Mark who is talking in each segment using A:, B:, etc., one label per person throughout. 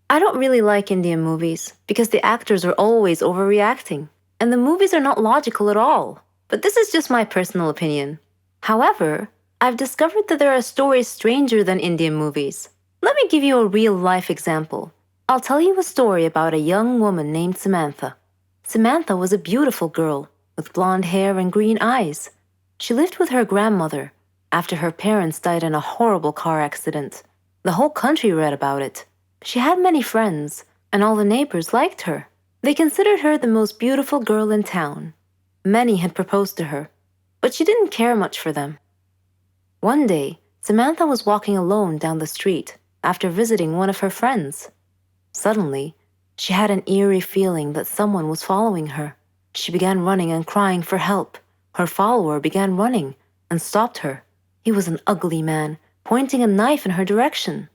A: I don't really like Indian movies because the actors are always overreacting, and the movies are not logical at all. But this is just my personal opinion. However, I've discovered that there are stories stranger than Indian movies. Let me give you a real life example. I'll tell you a story about a young woman named Samantha. Samantha was a beautiful girl with blonde hair and green eyes. She lived with her grandmother after her parents died in a horrible car accident. The whole country read about it. She had many friends, and all the neighbors liked her. They considered her the most beautiful girl in town. Many had proposed to her, but she didn't care much for them. One day, Samantha was walking alone down the street after visiting one of her friends. Suddenly, she had an eerie feeling that someone was following her. She began running and crying for help. Her follower began running and stopped her. He was an ugly man, pointing a knife in her direction.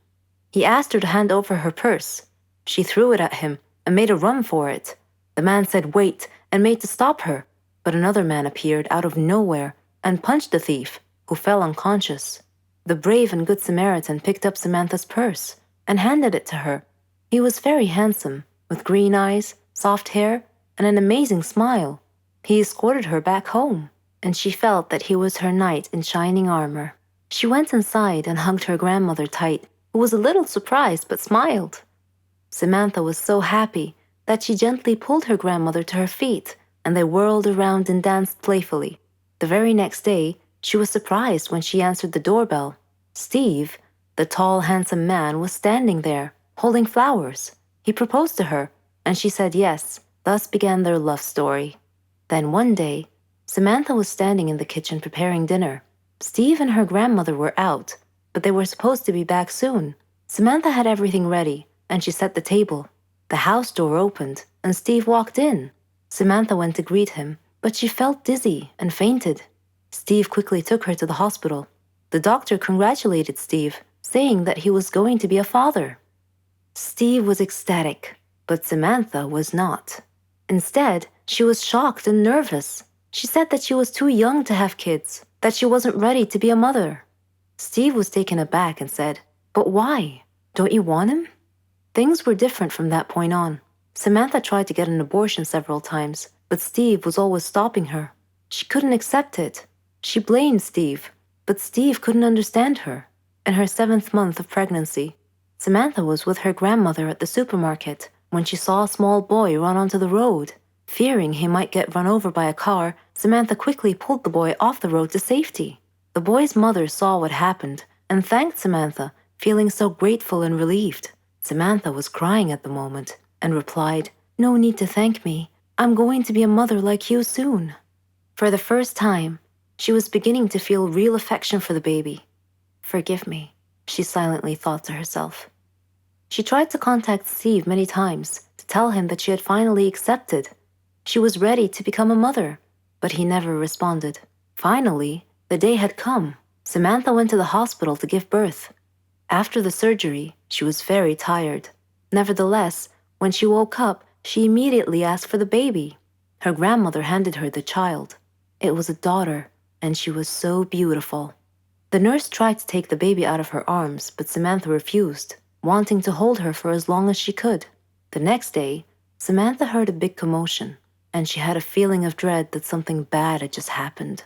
A: He asked her to hand over her purse. She threw it at him and made a run for it. The man said wait and made to stop her, but another man appeared out of nowhere and punched the thief, who fell unconscious. The brave and good Samaritan picked up Samantha's purse and handed it to her. He was very handsome, with green eyes, soft hair, and an amazing smile. He escorted her back home, and she felt that he was her knight in shining armor. She went inside and hugged her grandmother tight, who was a little surprised but smiled. Samantha was so happy that she gently pulled her grandmother to her feet, and they whirled around and danced playfully. The very next day, she was surprised when she answered the doorbell. Steve, the tall, handsome man, was standing there, holding flowers. He proposed to her, and she said yes. Thus began their love story. Then one day, Samantha was standing in the kitchen preparing dinner. Steve and her grandmother were out, but they were supposed to be back soon. Samantha had everything ready, and she set the table. The house door opened, and Steve walked in. Samantha went to greet him, but she felt dizzy and fainted. Steve quickly took her to the hospital. The doctor congratulated Steve, saying that he was going to be a father. Steve was ecstatic, but Samantha was not. Instead, she was shocked and nervous. She said that she was too young to have kids, that she wasn't ready to be a mother. Steve was taken aback and said, "But why? Don't you want him?" Things were different from that point on. Samantha tried to get an abortion several times, but Steve was always stopping her. She couldn't accept it. She blamed Steve, but Steve couldn't understand her. In her 7th month of pregnancy, Samantha was with her grandmother at the supermarket when she saw a small boy run onto the road. Fearing he might get run over by a car, Samantha quickly pulled the boy off the road to safety. The boy's mother saw what happened and thanked Samantha, feeling so grateful and relieved. Samantha was crying at the moment and replied, "No need to thank me. I'm going to be a mother like you soon." For the first time, she was beginning to feel real affection for the baby. "Forgive me," she silently thought to herself. She tried to contact Steve many times to tell him that she had finally accepted. She was ready to become a mother, but he never responded. Finally, the day had come. Samantha went to the hospital to give birth. After the surgery, she was very tired. Nevertheless, when she woke up, she immediately asked for the baby. Her grandmother handed her the child. It was a daughter, and she was so beautiful. The nurse tried to take the baby out of her arms, but Samantha refused, wanting to hold her for as long as she could. The next day, Samantha heard a big commotion, and she had a feeling of dread that something bad had just happened.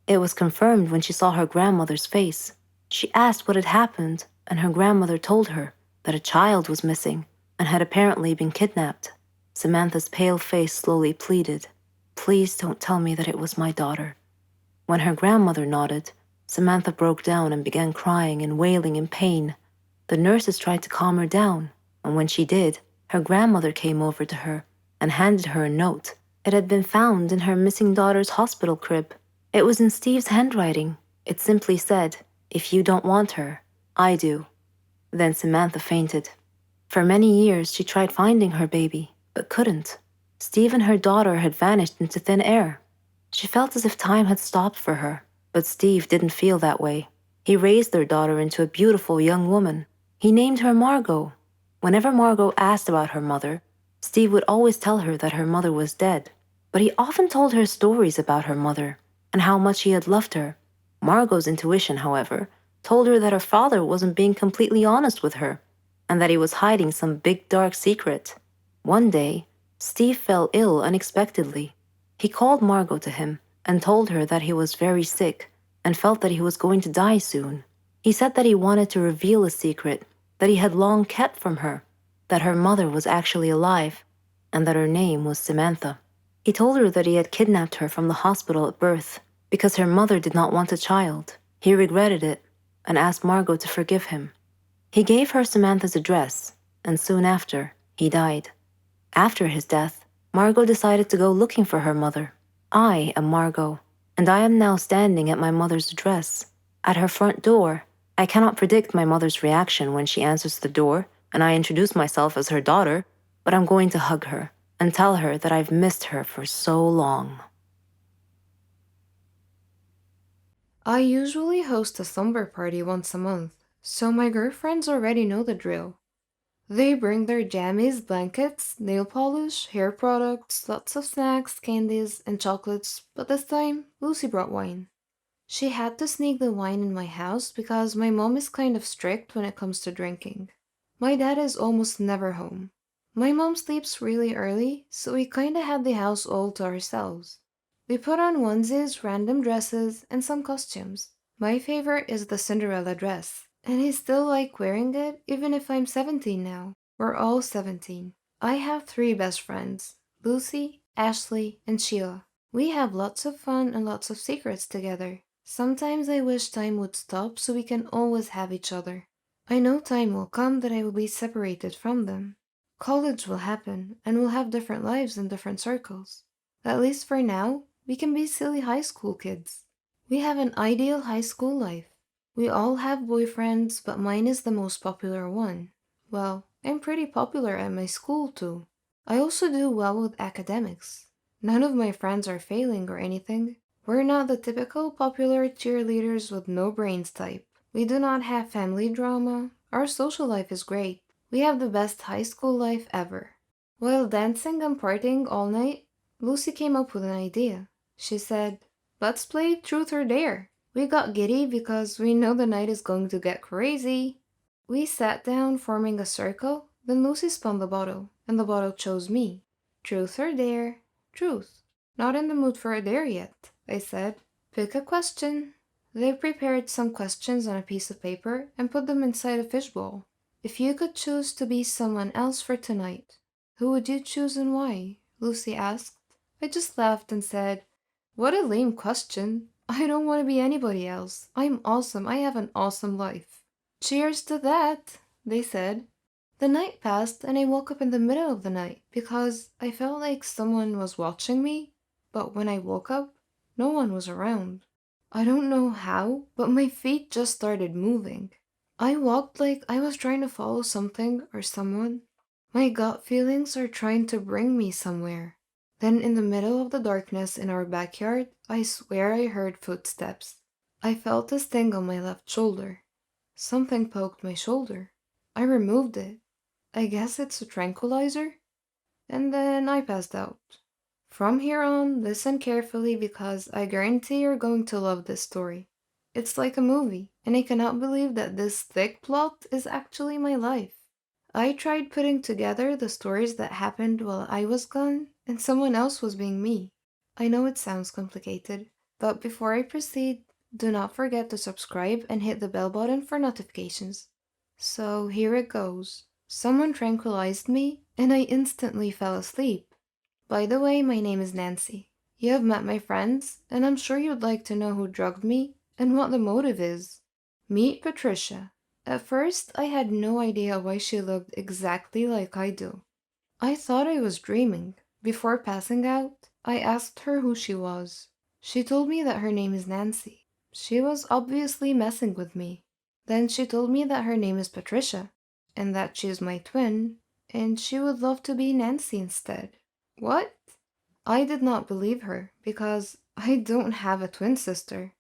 A: It was confirmed when she saw her grandmother's face. She asked what had happened, and her grandmother told her that a child was missing and had apparently been kidnapped. Samantha's pale face slowly pleaded, "Please don't tell me that it was my daughter." When her grandmother nodded, Samantha broke down and began crying and wailing in pain. The nurses tried to calm her down, and when she did, her grandmother came over to her and handed her a note. It had been found in her missing daughter's hospital crib. It was in Steve's handwriting. It simply said, "If you don't want her, I do." Then Samantha fainted. For many years, she tried finding her baby, but couldn't. Steve and her daughter had vanished into thin air. She felt as if time had stopped for her, but Steve didn't feel that way. He raised their daughter into a beautiful young woman. He named her Margot. Whenever Margot asked about her mother, Steve would always tell her that her mother was dead, but he often told her stories about her mother and how much he had loved her. Margot's intuition, however, told her that her father wasn't being completely honest with her. and that he was hiding some big dark secret. One day, Steve fell ill unexpectedly. He called Margot to him and told her that he was very sick and felt that he was going to die soon. He said that he wanted to reveal a secret that he had long kept from her, that her mother was actually alive, and that her name was Samantha. He told her that he had kidnapped her from the hospital at birth because her mother did not want a child. He regretted it and asked Margot to forgive him. He gave her Samantha's address, and soon after, he died. After his death, Margot decided to go looking for her mother. I am Margot, and I am now standing at my mother's address. At her front door, I cannot predict my mother's reaction when she answers the door and I introduce myself as her daughter, but I'm going to hug her and tell her that I've missed her for so long.
B: I usually host a slumber party once a month, so my girlfriends already know the drill. They bring their jammies, blankets, nail polish, hair products, lots of snacks, candies, and chocolates, but this time, Lucy brought wine. She had to sneak the wine in my house because my mom is kind of strict when it comes to drinking. My dad is almost never home. My mom sleeps really early, so we kinda had the house all to ourselves. We put on onesies, random dresses, and some costumes. My favorite is the Cinderella dress, and I still like wearing it even if I'm 17 now. We're all 17. I have three best friends, Lucy, Ashley, and Sheila. We have lots of fun and lots of secrets together. Sometimes I wish time would stop so we can always have each other. I know time will come that I will be separated from them. College will happen, and we'll have different lives in different circles. At least for now, we can be silly high school kids. We have an ideal high school life. We all have boyfriends, but mine is the most popular one. Well, I'm pretty popular at my school too. I also do well with academics. None of my friends are failing or anything. We're not the typical popular cheerleaders with no brains type. We do not have family drama. Our social life is great. We have the best high school life ever. While dancing and partying all night, Lucy came up with an idea. She said, "Let's play truth or dare." We got giddy because we know the night is going to get crazy. We sat down forming a circle, then Lucy spun the bottle, and the bottle chose me. Truth or dare? Truth. Not in the mood for a dare yet, I said. Pick a question. They prepared some questions on a piece of paper and put them inside a fishbowl. If you could choose to be someone else for tonight, who would you choose and why? Lucy asked. I just laughed and said, "What a lame question. I don't want to be anybody else. I'm awesome. I have an awesome life." Cheers to that, they said. The night passed and I woke up in the middle of the night because I felt like someone was watching me, but when I woke up, no one was around. I don't know how, but my feet just started moving. I walked like I was trying to follow something or someone. My gut feelings are trying to bring me somewhere. Then, in the middle of the darkness in our backyard, I swear I heard footsteps. I felt a sting on my left shoulder. Something poked my shoulder. I removed it. I guess it's a tranquilizer? And then I passed out. From here on, listen carefully because I guarantee you're going to love this story. It's like a movie, and I cannot believe that this thick plot is actually my life. I tried putting together the stories that happened while I was gone, and someone else was being me. I know it sounds complicated, but before I proceed, do not forget to subscribe and hit the bell button for notifications. So here it goes. Someone tranquilized me, and I instantly fell asleep. By the way, my name is Nancy. You have met my friends, and I'm sure you'd like to know who drugged me and what the motive is. Meet Patricia. At first, I had no idea why she looked exactly like I do. I thought I was dreaming. Before passing out, I asked her who she was. She told me that her name is Nancy. She was obviously messing with me. Then she told me that her name is Patricia, and that she is my twin, and she would love to be Nancy instead. What? I did not believe her because I don't have a twin sister.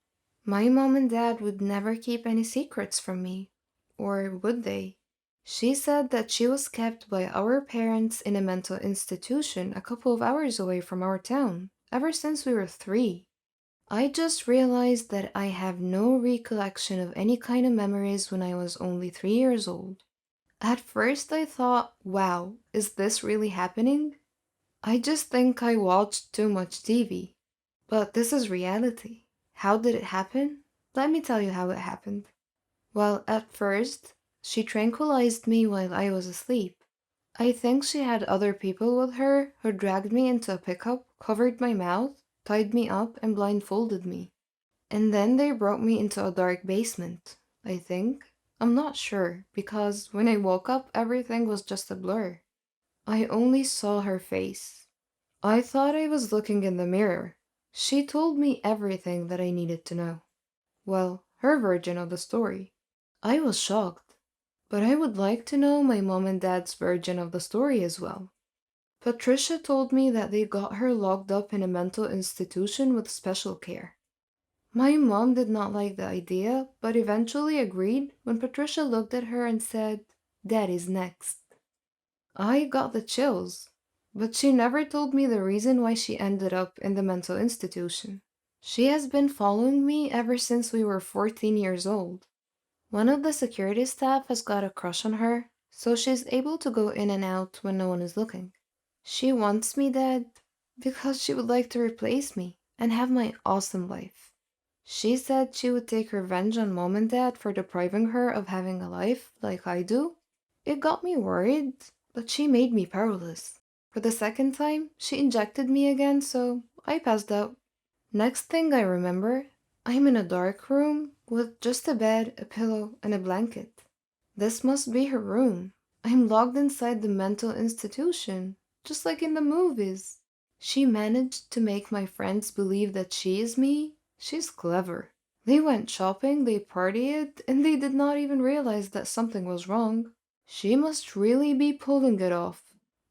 B: My mom and dad would never keep any secrets from me. Or would they? She said that she was kept by our parents in a mental institution a couple of hours away from our town, ever since we were 3. I just realized that I have no recollection of any kind of memories when I was only 3 years old. At first, I thought, wow, is this really happening? I just think I watched too much TV. But this is reality. How did it happen? Let me tell you how it happened. Well, at first, she tranquilized me while I was asleep. I think she had other people with her who dragged me into a pickup, covered my mouth, tied me up, and blindfolded me. And then they brought me into a dark basement, I think. I'm not sure, because when I woke up, everything was just a blur. I only saw her face. I thought I was looking in the mirror. She told me everything that I needed to know. Well, her version of the story. I was shocked, but I would like to know my mom and dad's version of the story as well. Patricia told me that they got her locked up in a mental institution with special care. My mom did not like the idea, but eventually agreed when Patricia looked at her and said, Daddy's next. I got the chills, but she never told me the reason why she ended up in the mental institution. She has been following me ever since we were 14 years old. One of the security staff has got a crush on her, so she's able to go in and out when no one is looking. She wants me dead because she would like to replace me and have my awesome life. She said she would take revenge on mom and dad for depriving her of having a life like I do. It got me worried, but she made me powerless. For the second time, she injected me again, so I passed out. Next thing I remember, I'm in a dark room with just a bed, a pillow, and a blanket. This must be her room. I'm locked inside the mental institution, just like in the movies. She managed to make my friends believe that she is me. She's clever. They went shopping, they partied, and they did not even realize that something was wrong. She must really be pulling it off.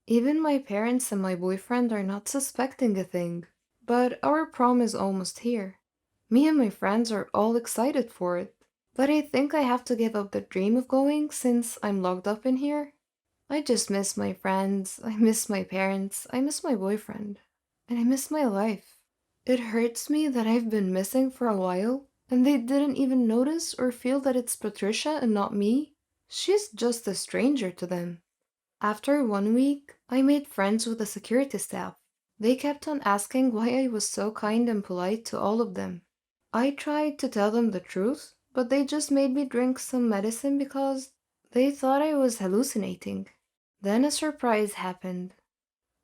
B: Even my parents and my boyfriend are not suspecting a thing. But our prom is almost here. Me and my friends are all excited for it. But I think I have to give up the dream of going since I'm locked up in here. I just miss my friends, I miss my parents, I miss my boyfriend, and I miss my life. It hurts me that I've been missing for a while, and they didn't even notice or feel that it's Patricia and not me. She's just a stranger to them. After 1 week, I made friends with the security staff. They kept on asking why I was so kind and polite to all of them. I tried to tell them the truth, but they just made me drink some medicine because they thought I was hallucinating. Then a surprise happened.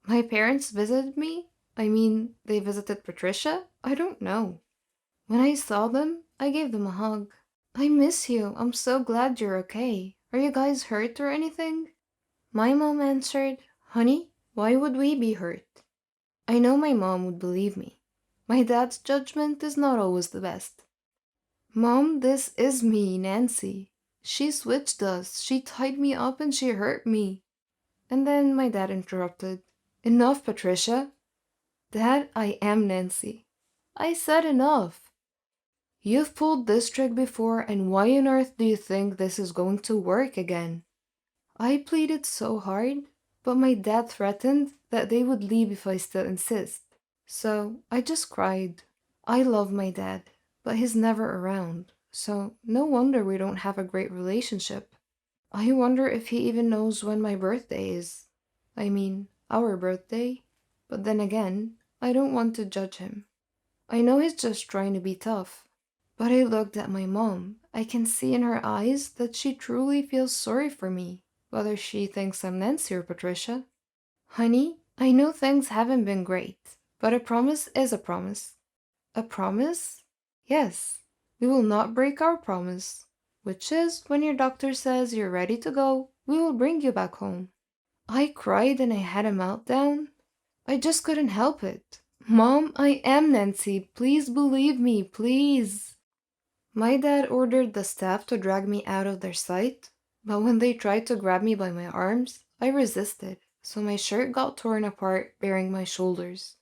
B: My parents visited me. I mean, they visited Patricia? I don't know. When I saw them, I gave them a hug. I miss you. I'm so glad you're okay. Are you guys hurt or anything? My mom answered, Honey, why would we be hurt? I know my mom would believe me. My dad's judgment is not always the best. Mom, this is me, Nancy. She switched us. She tied me up and she hurt me. And then my dad interrupted. Enough, Patricia. Dad, I am Nancy. I said enough. You've pulled this trick before, and why on earth do you think this is going to work again? I pleaded so hard, but my dad threatened that they would leave if I still insist. So I just cried. I love my dad, but he's never around, so no wonder we don't have a great relationship. I wonder if he even knows when my birthday is. I mean, our birthday. But then again, I don't want to judge him. I know he's just trying to be tough. But I looked at my mom. I can see in her eyes that she truly feels sorry for me, whether she thinks I'm Nancy or Patricia. Honey, I know things haven't been great, but a promise is a promise. A promise? Yes, we will not break our promise, which is when your doctor says you're ready to go, we will bring you back home. I cried and I had a meltdown. I just couldn't help it. Mom, I am Nancy. Please believe me, please. My dad ordered the staff to drag me out of their sight, but when they tried to grab me by my arms, I resisted, so my shirt got torn apart, bearing my shoulders.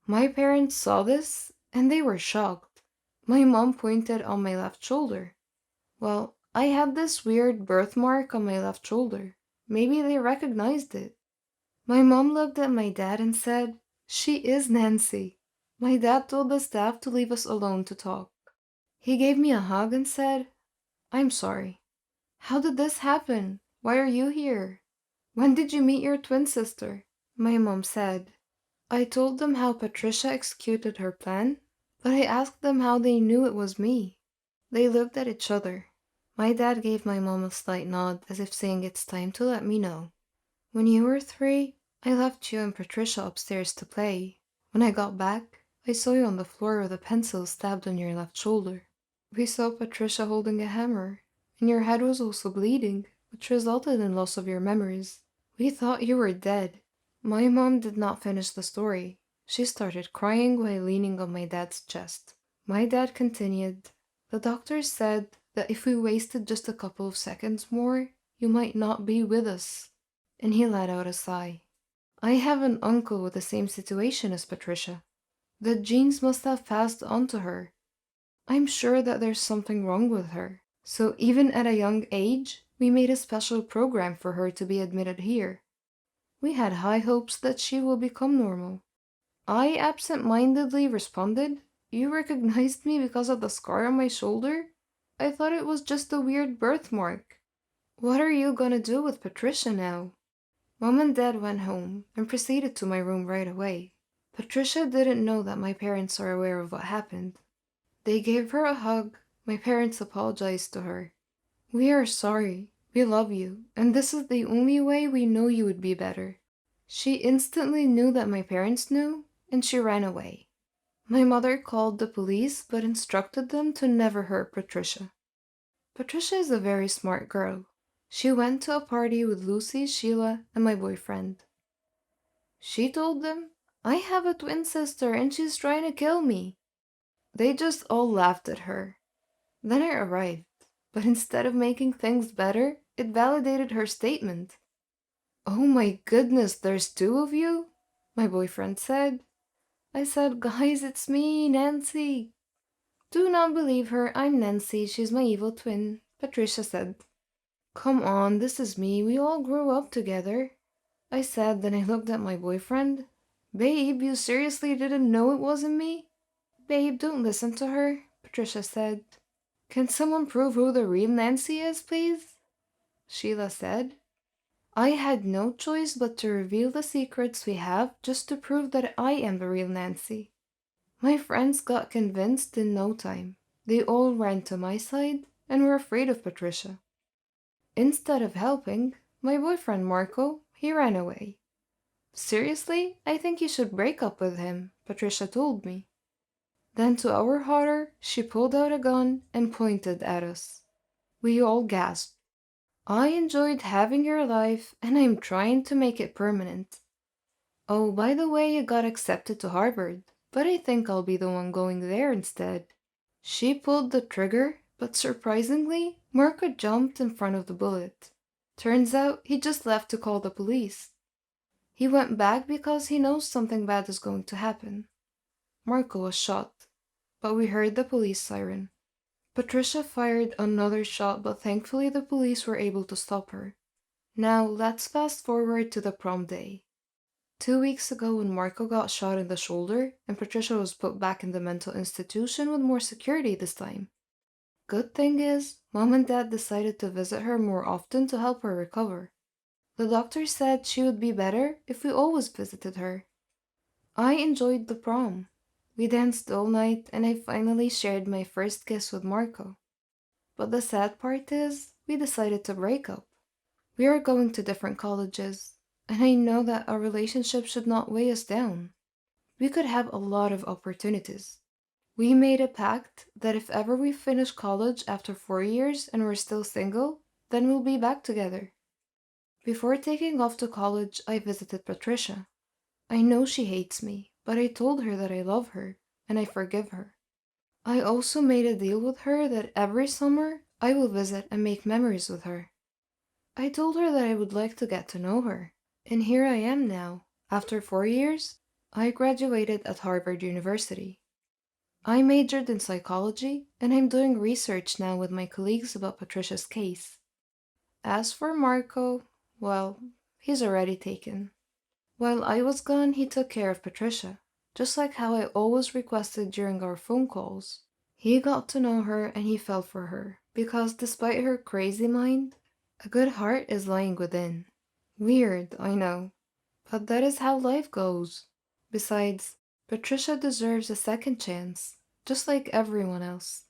B: My parents saw this, and they were shocked. My mom pointed on my left shoulder. Well, I had this weird birthmark on my left shoulder. Maybe they recognized it. My mom looked at my dad and said, She is Nancy. My dad told the staff to leave us alone to talk. He gave me a hug and said, I'm sorry. How did this happen? Why are you here? When did you meet your twin sister? My mom said. I told them how Patricia executed her plan, but I asked them how they knew it was me. They looked at each other. My dad gave my mom a slight nod as if saying it's time to let me know. When you were 3, I left you and Patricia upstairs to play. When I got back, I saw you on the floor with a pencil stabbed on your left shoulder. We saw Patricia holding a hammer, and your head was also bleeding, which resulted in loss of your memories. We thought you were dead. My mom did not finish the story. She started crying while leaning on my dad's chest. My dad continued, the doctors said that if we wasted just a couple of seconds more, you might not be with us. And he let out a sigh. I have an uncle with the same situation as Patricia. The genes must have passed on to her. I'm sure that there's something wrong with her. So even at a young age, we made a special program for her to be admitted here. We had high hopes that she will become normal. I absent-mindedly responded, you recognized me because of the scar on my shoulder? I thought it was just a weird birthmark. What are you gonna do with Patricia now? Mom and Dad went home and proceeded to my room right away. Patricia didn't know that my parents are aware of what happened. They gave her a hug. My parents apologized to her. We are sorry. We love you, and this is the only way we know you would be better. She instantly knew that my parents knew, and she ran away. My mother called the police but instructed them to never hurt Patricia. Patricia is a very smart girl. She went to a party with Lucy, Sheila, and my boyfriend. She told them, I have a twin sister and she's trying to kill me. They just all laughed at her. Then I arrived, but instead of making things better, it validated her statement. Oh my goodness, there's 2 of you? My boyfriend said. I said, guys, it's me, Nancy. Do not believe her, I'm Nancy, she's my evil twin, Patricia said. Come on, this is me, we all grew up together. I said, then I looked at my boyfriend. Babe, you seriously didn't know it wasn't me? Babe, don't listen to her, Patricia said. Can someone prove who the real Nancy is, please? Sheila said. I had no choice but to reveal the secrets we have just to prove that I am the real Nancy. My friends got convinced in no time. They all ran to my side and were afraid of Patricia. Instead of helping, my boyfriend Marco, he ran away. Seriously, I think you should break up with him, Patricia told me. Then to our horror, she pulled out a gun and pointed at us. We all gasped. I enjoyed having your life and I'm trying to make it permanent. Oh, by the way, you got accepted to Harvard, but I think I'll be the one going there instead. She pulled the trigger, but surprisingly, Marco jumped in front of the bullet. Turns out he just left to call the police. He went back because he knows something bad is going to happen. Marco was shot, but we heard the police siren. Patricia fired another shot, but thankfully the police were able to stop her. Now let's fast forward to the prom day. 2 weeks ago when Marco got shot in the shoulder and Patricia was put back in the mental institution with more security this time. Good thing is, Mom and Dad decided to visit her more often to help her recover. The doctor said she would be better if we always visited her. I enjoyed the prom. We danced all night and I finally shared my first kiss with Marco. But the sad part is, we decided to break up. We are going to different colleges, and I know that our relationship should not weigh us down. We could have a lot of opportunities. We made a pact that if ever we finish college after 4 years and we're still single, then we'll be back together. Before taking off to college, I visited Patricia. I know she hates me, but I told her that I love her, and I forgive her. I also made a deal with her that every summer I will visit and make memories with her. I told her that I would like to get to know her, and here I am now. After 4 years, I graduated at Harvard University. I majored in psychology, and I'm doing research now with my colleagues about Patricia's case. As for Marco, well, he's already taken. While I was gone, he took care of Patricia, just like how I always requested during our phone calls. He got to know her and he fell for her, because despite her crazy mind, A good heart is lying within. Weird, I know. But that is how life goes. Besides, Patricia deserves a second chance, just like everyone else.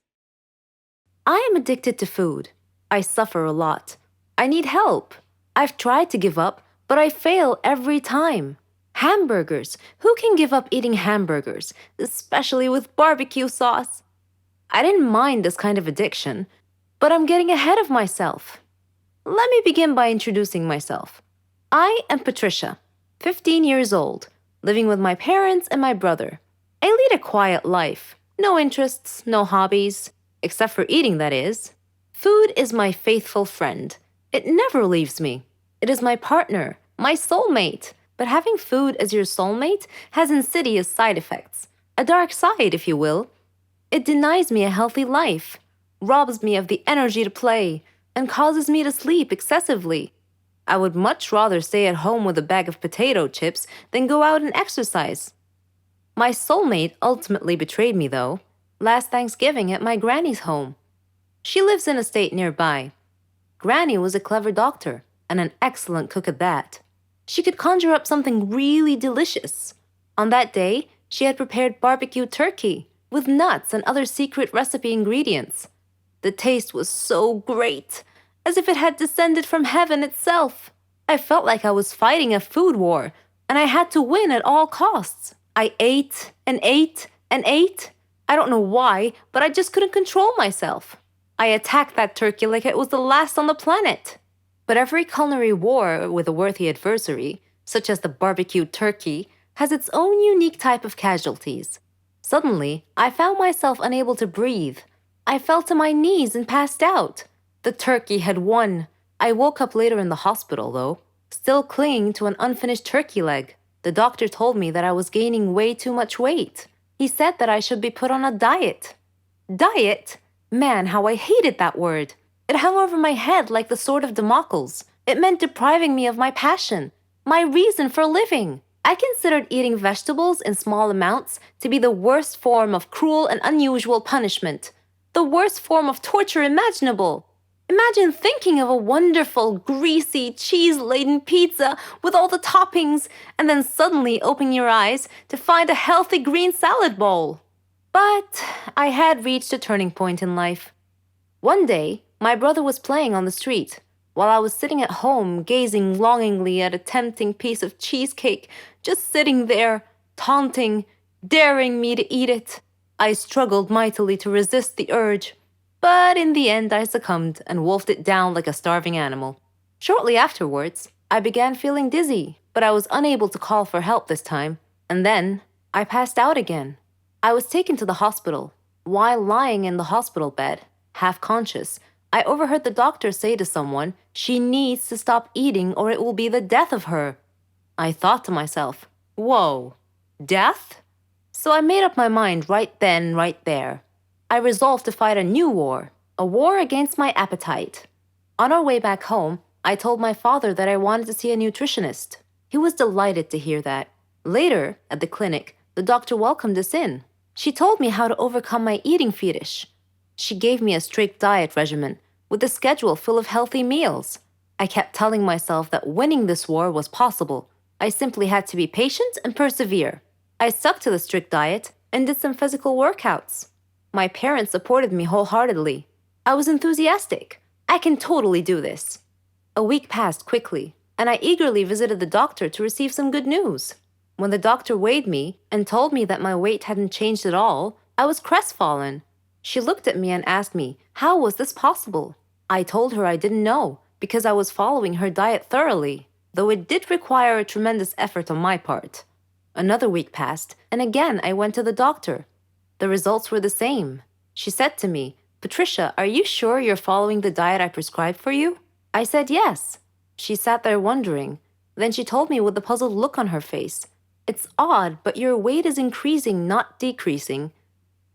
A: I am addicted to food. I suffer a lot. I need help. I've tried to give up, but I fail every time. Hamburgers. Who can give up eating hamburgers, especially with barbecue sauce? I didn't mind this kind of addiction, but I'm getting ahead of myself. Let me begin by introducing myself. I am Patricia, 15 years old, living with my parents and my brother. I lead a quiet life, no interests, no hobbies, except for eating, that is. Food is my faithful friend. It never leaves me. It is my partner, my soulmate. But having food as your soulmate has insidious side effects. A dark side, if you will. It denies me a healthy life, robs me of the energy to play, and causes me to sleep excessively. I would much rather stay at home with a bag of potato chips than go out and exercise. My soulmate ultimately betrayed me, though, last Thanksgiving at my granny's home. She lives in a state nearby. Granny was a clever doctor and an excellent cook at that. She could conjure up something really delicious. On that day, she had prepared barbecue turkey with nuts and other secret recipe ingredients. The taste was so great, as if it had descended from heaven itself. I felt like I was fighting a food war, and I had to win at all costs. I ate and ate and ate. I don't know why, but I just couldn't control myself. I attacked that turkey like it was the last on the planet. But every culinary war with a worthy adversary, such as the barbecued turkey, has its own unique type of casualties. Suddenly, I found myself unable to breathe. I fell to my knees and passed out. The turkey had won. I woke up later in the hospital, though, still clinging to an unfinished turkey leg. The doctor told me that I was gaining way too much weight. He said that I should be put on a diet. Diet? Man, how I hated that word. It hung over my head like the sword of Damocles. It meant depriving me of my passion, my reason for living. I considered eating vegetables in small amounts to be the worst form of cruel and unusual punishment, the worst form of torture imaginable. Imagine thinking of a wonderful, greasy, cheese-laden pizza with all the toppings and then suddenly opening your eyes to find a healthy green salad bowl. But I had reached a turning point in life. One day, my brother was playing on the street, while I was sitting at home gazing longingly at a tempting piece of cheesecake, just sitting there, taunting, daring me to eat it. I struggled mightily to resist the urge, but in the end I succumbed and wolfed it down like a starving animal. Shortly afterwards, I began feeling dizzy, but I was unable to call for help this time, and then I passed out again. I was taken to the hospital. While lying in the hospital bed, half conscious, I overheard the doctor say to someone, "She needs to stop eating or it will be the death of her." I thought to myself, whoa, death? So I made up my mind right then, right there. I resolved to fight a new war, a war against my appetite. On our way back home, I told my father that I wanted to see a nutritionist. He was delighted to hear that. Later, at the clinic, the doctor welcomed us in. She told me how to overcome my eating fetish. She gave me a strict diet regimen with a schedule full of healthy meals. I kept telling myself that winning this war was possible. I simply had to be patient and persevere. I stuck to the strict diet and did some physical workouts. My parents supported me wholeheartedly. I was enthusiastic. I can totally do this. A week passed quickly, and I eagerly visited the doctor to receive some good news. When the doctor weighed me and told me that my weight hadn't changed at all, I was crestfallen. She looked at me and asked me, how was this possible? I told her I didn't know, because I was following her diet thoroughly, though it did require a tremendous effort on my part. Another week passed, and again I went to the doctor. The results were the same. She said to me, "Patricia, are you sure you're following the diet I prescribed for you?" I said yes. She sat there wondering. Then she told me with a puzzled look on her face, "It's odd, but your weight is increasing, not decreasing."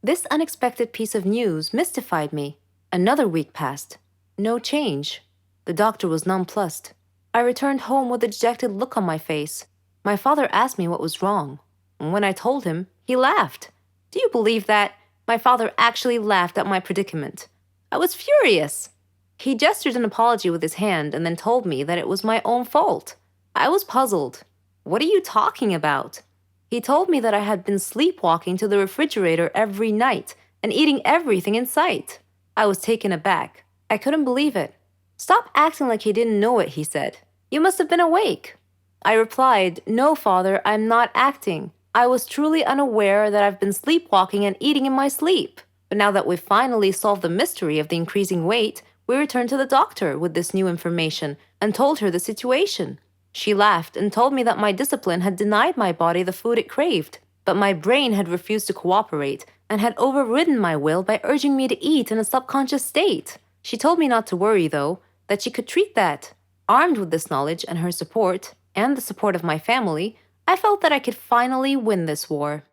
A: This unexpected piece of news mystified me. Another week passed. No change. The doctor was nonplussed. I returned home with a dejected look on my face. My father asked me what was wrong. And when I told him, he laughed. Do you believe that? My father actually laughed at my predicament. I was furious. He gestured an apology with his hand and then told me that it was my own fault. I was puzzled. What are you talking about? He told me that I had been sleepwalking to the refrigerator every night and eating everything in sight. I was taken aback. I couldn't believe it. Stop acting like you didn't know it, he said. You must have been awake. I replied, No, Father, I'm not acting. I was truly unaware that I've been sleepwalking and eating in my sleep. But now that we've finally solved the mystery of the increasing weight, we returned to the doctor with this new information and told her the situation. She laughed and told me that my discipline had denied my body the food it craved, but my brain had refused to cooperate and had overridden my will by urging me to eat in a subconscious state. She told me not to worry, though, that she could treat that. Armed with this knowledge and her support, and the support of my family, I felt that I could finally win this war.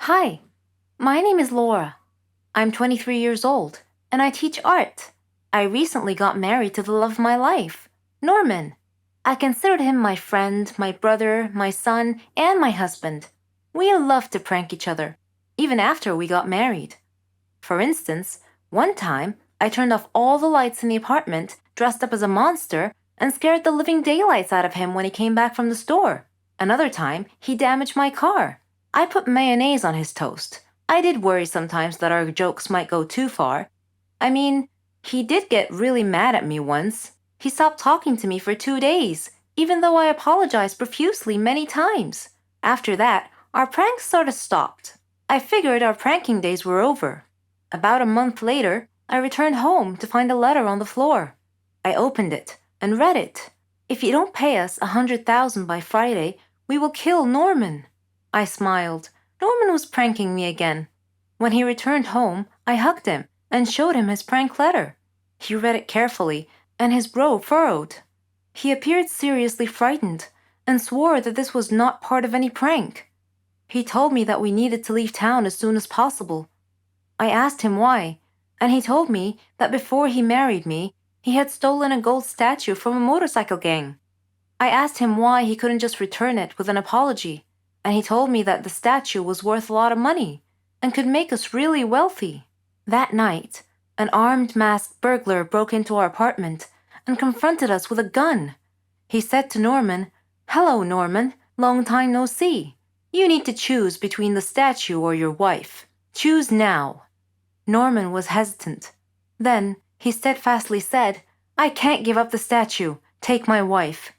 A: Hi, my name is Laura. I'm 23 years old, and I teach art. I recently got married to the love of my life, Norman. I considered him my friend, my brother, my son, and my husband. We loved to prank each other, even after we got married. For instance, one time I turned off all the lights in the apartment, dressed up as a monster, and scared the living daylights out of him when he came back from the store. Another time, he damaged my car. I put mayonnaise on his toast. I did worry sometimes that our jokes might go too far. I mean, he did get really mad at me once. He stopped talking to me for 2 days, even though I apologized profusely many times. After that, our pranks sort of stopped. I figured our pranking days were over. About a month later, I returned home to find a letter on the floor. I opened it and read it. If you don't pay us 100,000 by Friday, we will kill Norman. I smiled. Norman was pranking me again. When he returned home, I hugged him and showed him his prank letter. He read it carefully, and his brow furrowed. He appeared seriously frightened and swore that this was not part of any prank. He told me that we needed to leave town as soon as possible. I asked him why, and he told me that before he married me, he had stolen a gold statue from a motorcycle gang. I asked him why he couldn't just return it with an apology, and he told me that the statue was worth a lot of money and could make us really wealthy. That night, an armed masked burglar broke into our apartment and confronted us with a gun. He said to Norman, Hello, Norman, long time no see. You need to choose between the statue or your wife. Choose now. Norman was hesitant. Then he steadfastly said, I can't give up the statue. Take my wife.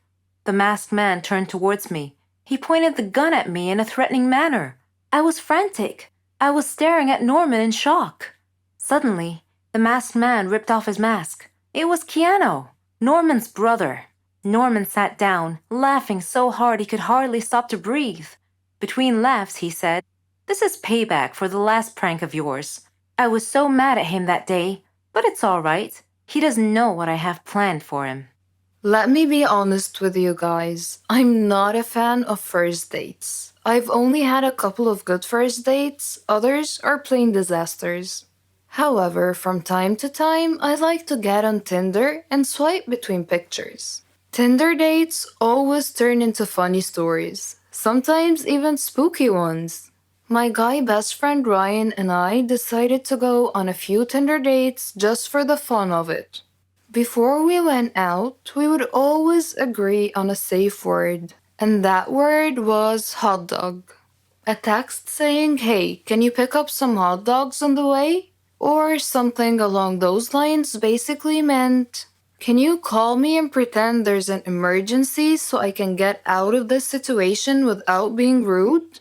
A: The masked man turned towards me. He pointed the gun at me in a threatening manner. I was frantic. I was staring at Norman in shock. Suddenly, the masked man ripped off his mask. It was Keanu, Norman's brother. Norman sat down, laughing so hard he could hardly stop to breathe. Between laughs, he said, This is payback for the last prank of yours. I was so mad at him that day, but it's all right. He doesn't know what I have planned for him.
B: Let me be honest with you guys. I'm not a fan of first dates. I've only had a couple of good first dates, others are plain disasters. However, from time to time, I like to get on Tinder and swipe between pictures. Tinder dates always turn into funny stories, sometimes even spooky ones. My guy best friend Ryan and I decided to go on a few Tinder dates just for the fun of it. Before we went out, we would always agree on a safe word, and that word was hot dog. A text saying, Hey, can you pick up some hot dogs on the way? Or something along those lines basically meant, Can you call me and pretend there's an emergency so I can get out of this situation without being rude?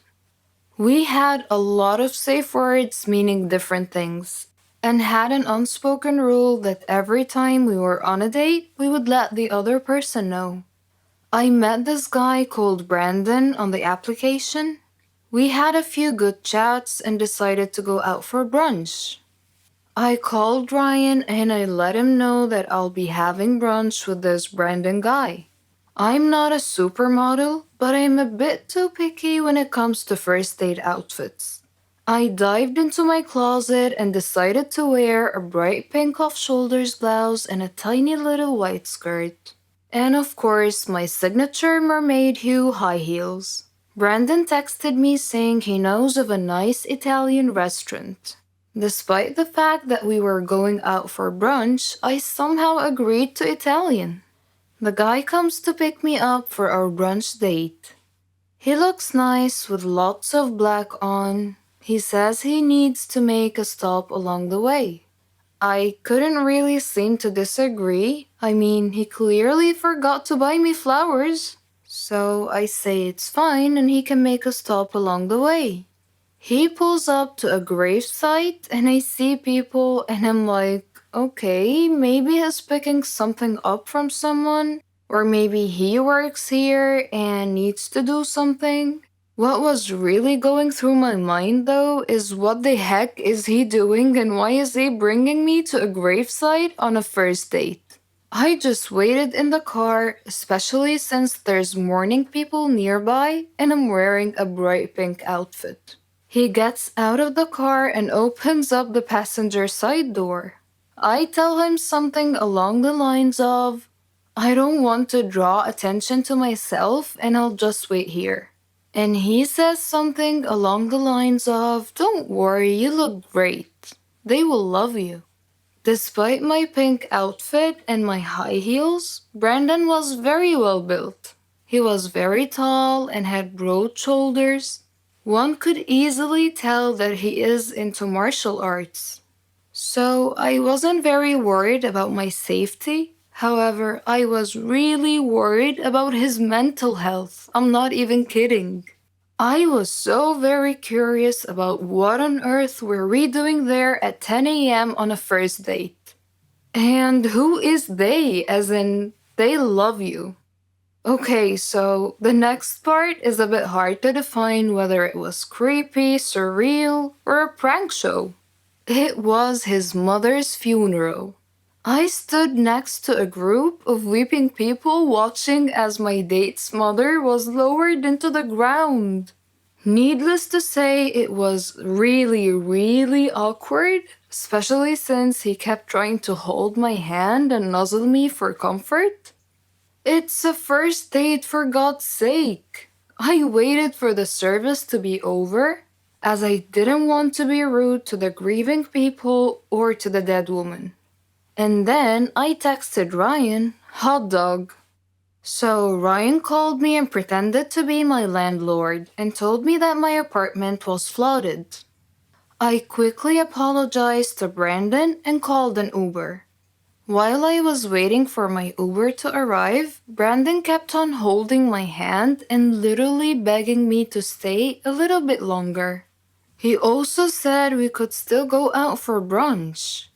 B: We had a lot of safe words meaning different things, and had an unspoken rule that every time we were on a date, we would let the other person know. I met this guy called Brandon on the application. We had a few good chats and decided to go out for brunch. I called Ryan and I let him know that I'll be having brunch with this Brandon guy. I'm not a supermodel, but I'm a bit too picky when it comes to first date outfits. I dived into my closet and decided to wear a bright pink off-shoulders blouse and a tiny little white skirt. And of course, my signature mermaid hue high heels. Brandon texted me saying he knows of a nice Italian restaurant. Despite the fact that we were going out for brunch, I somehow agreed to Italian. The guy comes to pick me up for our brunch date. He looks nice with lots of black on. He says he needs to make a stop along the way. I couldn't really seem to disagree. I mean, he clearly forgot to buy me flowers. So I say it's fine and he can make a stop along the way. He pulls up to a gravesite and I see people and I'm like, okay, maybe he's picking something up from someone. Or maybe he works here and needs to do something. What was really going through my mind though is what the heck is he doing and why is he bringing me to a gravesite on a first date? I just waited in the car, especially since there's mourning people nearby and I'm wearing a bright pink outfit. He gets out of the car and opens up the passenger side door. I tell him something along the lines of, I don't want to draw attention to myself and I'll just wait here. And he says something along the lines of, don't worry, you look great. They will love you. Despite my pink outfit and my high heels, Brandon was very well built. He was very tall and had broad shoulders. One could easily tell that he is into martial arts. So I wasn't very worried about my safety. However, I was really worried about his mental health. I'm not even kidding. I was so very curious about what on earth were we doing there at 10 a.m. on a first date. And who is they, as in, they love you. Okay, so the next part is a bit hard to define whether it was creepy, surreal, or a prank show. It was his mother's funeral. I stood next to a group of weeping people watching as my date's mother was lowered into the ground. Needless to say, it was really, really awkward, especially since he kept trying to hold my hand and nuzzle me for comfort. It's a first date, for God's sake. I waited for the service to be over, as I didn't want to be rude to the grieving people or to the dead woman. And then I texted Ryan, hot dog. So Ryan called me and pretended to be my landlord and told me that my apartment was flooded. I quickly apologized to Brandon and called an Uber. While I was waiting for my Uber to arrive, Brandon kept on holding my hand and literally begging me to stay a little bit longer. He also said we could still go out for brunch,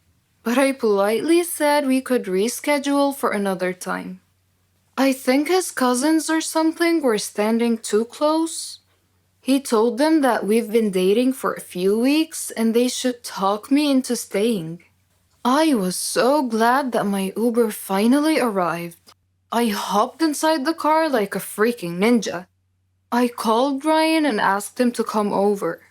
B: but I politely said we could reschedule for another time. I think his cousins or something were standing too close. He told them that we've been dating for a few weeks and they should talk me into staying. I was so glad that my Uber finally arrived. I hopped inside the car like a freaking ninja. I called Ryan and asked him to come over.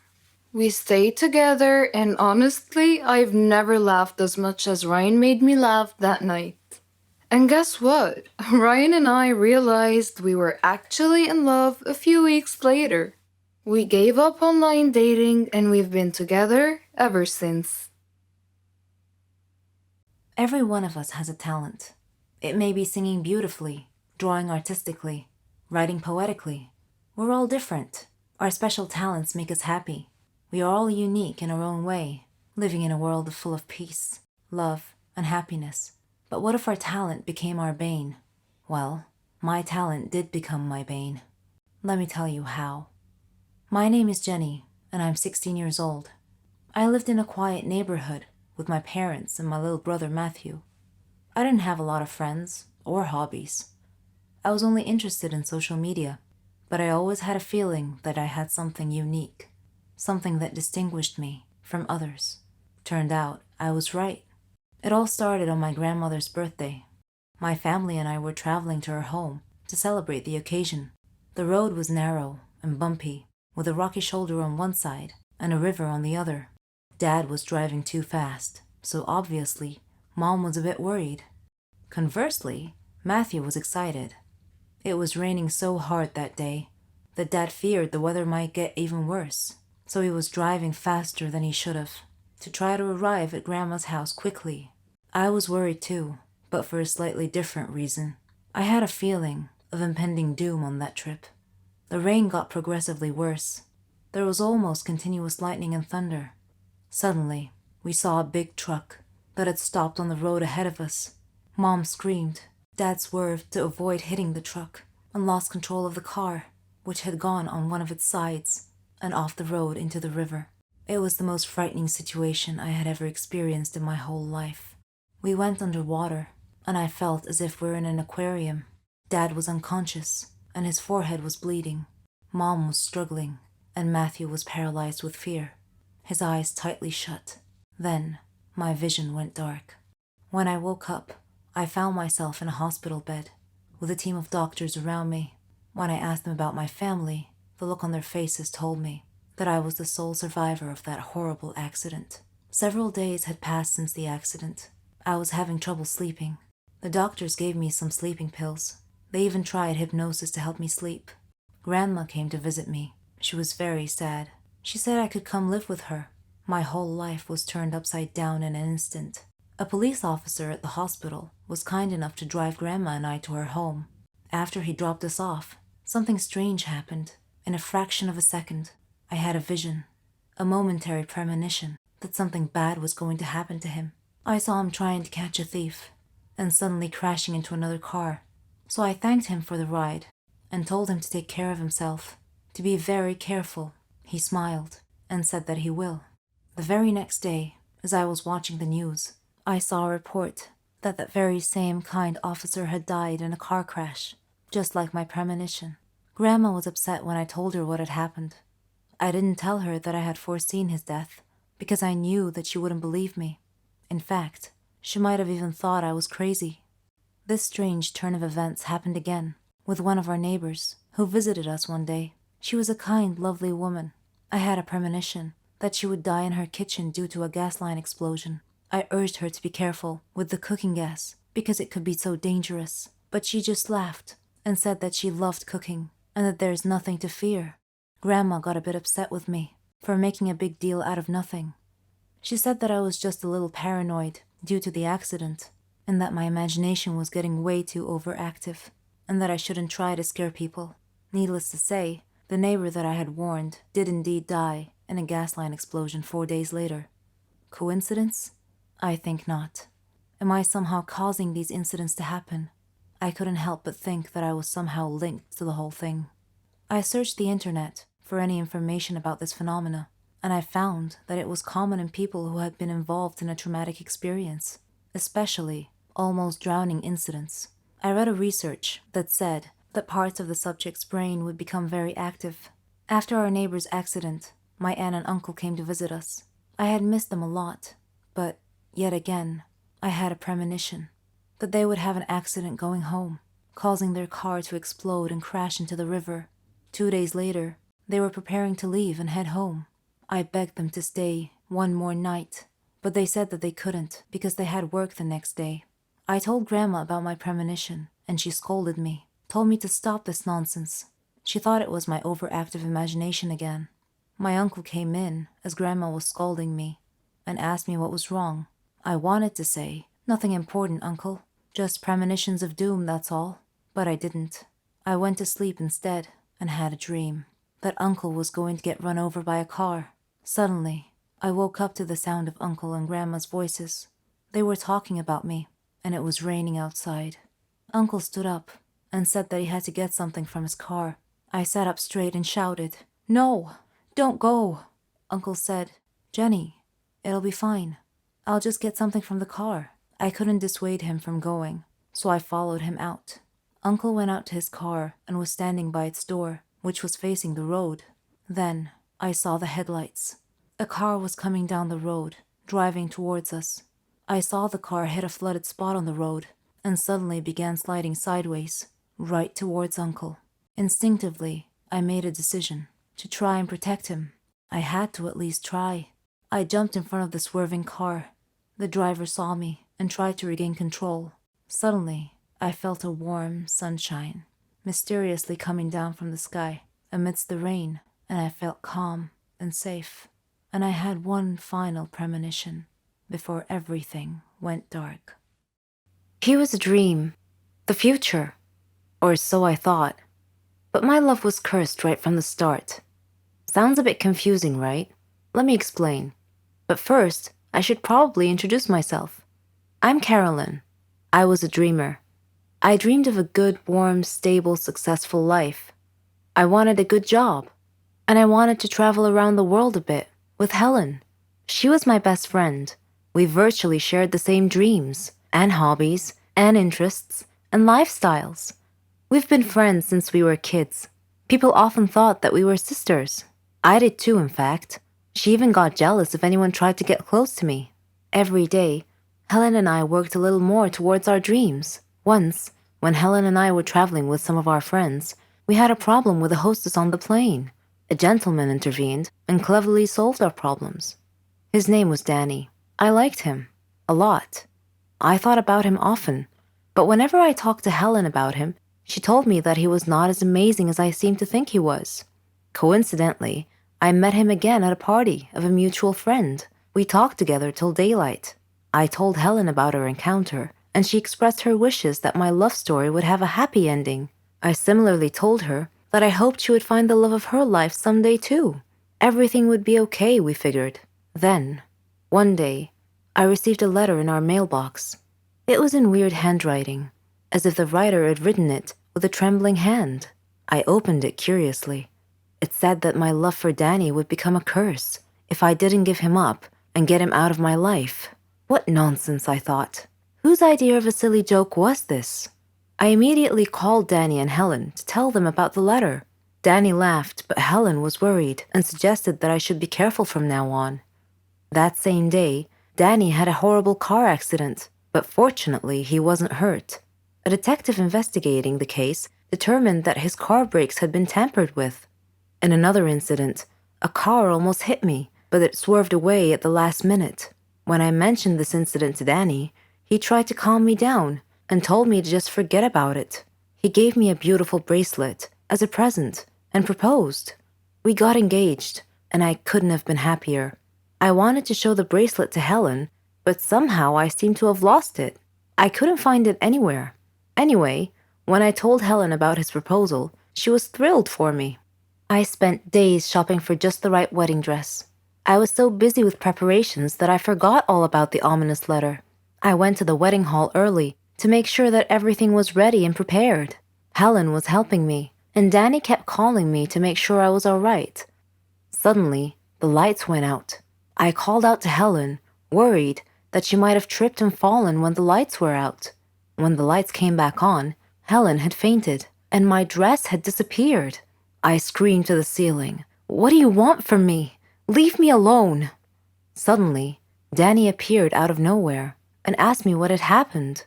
B: We stayed together, and honestly, I've never laughed as much as Ryan made me laugh that night. And guess what? Ryan and I realized we were actually in love a few weeks later. We gave up online dating and we've been together ever since.
A: Every one of us has a talent. It may be singing beautifully, drawing artistically, writing poetically. We're all different. Our special talents make us happy. We are all unique in our own way, living in a world full of peace, love, and happiness. But what if our talent became our bane? Well, my talent did become my bane. Let me tell you how. My name is Jenny, and I'm 16 years old. I lived in a quiet neighborhood with my parents and my little brother Matthew. I didn't have a lot of friends or hobbies. I was only interested in social media, but I always had a feeling that I had something unique, something that distinguished me from others. Turned out I was right. It all started on my grandmother's birthday. My family and I were traveling to her home to celebrate the occasion. The road was narrow and bumpy, with a rocky shoulder on one side and a river on the other. Dad was driving too fast, so obviously, Mom was a bit worried. Conversely, Matthew was excited. It was raining so hard that day that Dad feared the weather might get even worse, so he was driving faster than he should have. to try to arrive at Grandma's house quickly. I was worried too, but for a slightly different reason. I had a feeling of impending doom on that trip. The rain got progressively worse. There was almost continuous lightning and thunder. Suddenly, we saw a big truck that had stopped on the road ahead of us. Mom screamed. Dad swerved to avoid hitting the truck and lost control of the car, which had gone on one of its sides and off the road into the river. It was the most frightening situation I had ever experienced in my whole life. We went underwater, and I felt as if we were in an aquarium. Dad was unconscious, and his forehead was bleeding. Mom was struggling, and Matthew was paralyzed with fear, his eyes tightly shut. Then, my vision went dark. When I woke up, I found myself in a hospital bed, with a team of doctors around me. When I asked them about my family, the look on their faces told me that I was the sole survivor of that horrible accident. Several days had passed since the accident. I was having trouble sleeping. The doctors gave me some sleeping pills. They even tried hypnosis to help me sleep. Grandma came to visit me. She was very sad. She said I could come live with her. My whole life was turned upside down in an instant. A police officer at the hospital was kind enough to drive Grandma and I to her home. After he dropped us off, something strange happened. In a fraction of a second, I had a vision, a momentary premonition that something bad was going to happen to him. I saw him trying to catch a thief, and suddenly crashing into another car. So I thanked him for the ride, and told him to take care of himself, to be very careful. He smiled, and said that he will. The very next day, as I was watching the news, I saw a report that that very same kind officer had died in a car crash, just like my premonition. Grandma was upset when I told her what had happened. I didn't tell her that I had foreseen his death, because I knew that she wouldn't believe me. In fact, she might have even thought I was crazy. This strange turn of events happened again, with one of our neighbors, who visited us one day. She was a kind, lovely woman. I had a premonition that she would die in her kitchen due to a gas line explosion. I urged her to be careful with the cooking gas, because it could be so dangerous. But she just laughed and said that she loved cooking, and that there's nothing to fear. Grandma got a bit upset with me for making a big deal out of nothing. She said that I was just a little paranoid due to the accident, and that my imagination was getting way too overactive, and that I shouldn't try to scare people. Needless to say, the neighbor that I had warned did indeed die in a gas line explosion 4 days later. Coincidence? I think not. Am I somehow causing these incidents to happen? I couldn't help but think that I was somehow linked to the whole thing. I searched the internet for any information about this phenomena, and I found that it was common in people who had been involved in a traumatic experience, especially almost drowning incidents. I read a research that said that parts of the subject's brain would become very active. After our neighbor's accident, my aunt and uncle came to visit us. I had missed them a lot, but yet again, I had a premonition that they would have an accident going home, causing their car to explode and crash into the river. 2 days later, they were preparing to leave and head home. I begged them to stay one more night, but they said that they couldn't because they had work the next day. I told Grandma about my premonition, and she scolded me, told me to stop this nonsense. She thought it was my overactive imagination again. My uncle came in as Grandma was scolding me and asked me what was wrong. I wanted to say, "Nothing important, Uncle. Just premonitions of doom, that's all." But I didn't. I went to sleep instead and had a dream that Uncle was going to get run over by a car. Suddenly, I woke up to the sound of Uncle and Grandma's voices. They were talking about me, and it was raining outside. Uncle stood up and said that he had to get something from his car. I sat up straight and shouted, "No, don't go." Uncle said, "Jenny, it'll be fine. I'll just get something from the car." I couldn't dissuade him from going, so I followed him out. Uncle went out to his car and was standing by its door, which was facing the road. Then I saw the headlights. A car was coming down the road, driving towards us. I saw the car hit a flooded spot on the road and suddenly began sliding sideways, right towards Uncle. Instinctively, I made a decision to try and protect him. I had to at least try. I jumped in front of the swerving car. The driver saw me and tried to regain control. Suddenly, I felt a warm sunshine mysteriously coming down from the sky amidst the rain, and I felt calm and safe. and I had one final premonition before everything went dark. He was a dream, the future, or so I thought. But my love was cursed right from the start. Sounds a bit confusing, right? Let me explain. But first, I should probably introduce myself. I'm Carolyn. I was a dreamer. I dreamed of a good, warm, stable, successful life. I wanted a good job. And I wanted to travel around the world a bit with Helen. She was my best friend. We virtually shared the same dreams, and hobbies, and interests, and lifestyles. We've been friends since we were kids. People often thought that we were sisters. I did too, in fact. She even got jealous if anyone tried to get close to me. Every day, Helen and I worked a little more towards our dreams. Once, when Helen and I were traveling with some of our friends, we had a problem with the hostess on the plane. A gentleman intervened and cleverly solved our problems. His name was Danny. I liked him. A lot. I thought about him often, but whenever I talked to Helen about him, she told me that he was not as amazing as I seemed to think he was. Coincidentally, I met him again at a party of a mutual friend. We talked together till daylight. I told Helen about our encounter, and she expressed her wishes that my love story would have a happy ending. I similarly told her that I hoped she would find the love of her life someday too. Everything would be okay, we figured. Then, one day, I received a letter in our mailbox. It was in weird handwriting, as if the writer had written it with a trembling hand. I opened it curiously. It said that my love for Danny would become a curse if I didn't give him up and get him out of my life. What nonsense, I thought. Whose idea of a silly joke was this? I immediately called Danny and Helen to tell them about the letter. Danny laughed, but Helen was worried and suggested that I should be careful from now on. That same day, Danny had a horrible car accident, but fortunately he wasn't hurt. A detective investigating the case determined that his car brakes had been tampered with. In another incident, a car almost hit me, but it swerved away at the last minute. When I mentioned this incident to Danny, he tried to calm me down and told me to just forget about it. He gave me a beautiful bracelet as a present and proposed. We got engaged, and I couldn't have been happier. I wanted to show the bracelet to Helen, but somehow I seemed to have lost it. I couldn't find it anywhere. Anyway, when I told Helen about his proposal, she was thrilled for me. I spent days shopping for just the right wedding dress. I was so busy with preparations that I forgot all about the ominous letter. I went to the wedding hall early to make sure that everything was ready and prepared. Helen was helping me, and Danny kept calling me to make sure I was all right. Suddenly, the lights went out. I called out to Helen, worried that she might have tripped and fallen when the lights were out. When the lights came back on, Helen had fainted, and my dress had disappeared. I screamed to the ceiling, "What do you want from me? Leave me alone!" Suddenly, Danny appeared out of nowhere and asked me what had happened.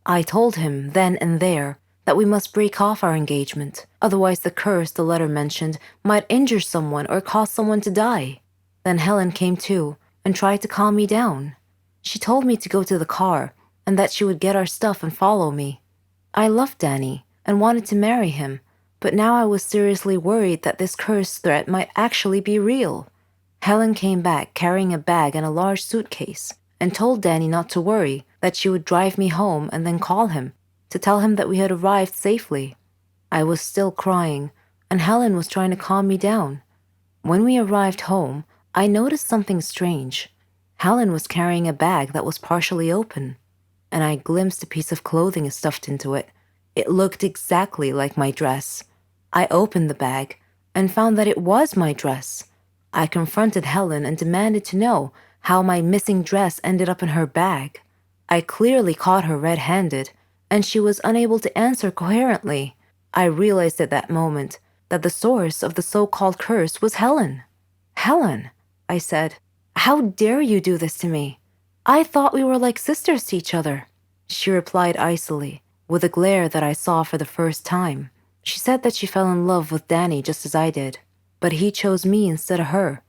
A: I told him then and there that we must break off our engagement, otherwise the curse the letter mentioned might injure someone or cause someone to die. Then Helen came to and tried to calm me down. She told me to go to the car and that she would get our stuff and follow me. I loved Danny and wanted to marry him, but now I was seriously worried that this curse threat might actually be real. Helen came back carrying a bag and a large suitcase and told Danny not to worry, that she would drive me home and then call him to tell him that we had arrived safely. I was still crying, and Helen was trying to calm me down. When we arrived home, I noticed something strange. Helen was carrying a bag that was partially open, and I glimpsed a piece of clothing stuffed into it. It looked exactly like my dress. I opened the bag and found that it was my dress. I confronted Helen and demanded to know how my missing dress ended up in her bag. I clearly caught her red-handed, and she was unable to answer coherently. I realized at that moment that the source of the so-called curse was Helen. "Helen," I said, "how dare you do this to me? I thought we were like sisters to each other." She replied icily, with a glare that I saw for the first time. She said that she fell in love with Danny just as I did, but he chose me instead of her,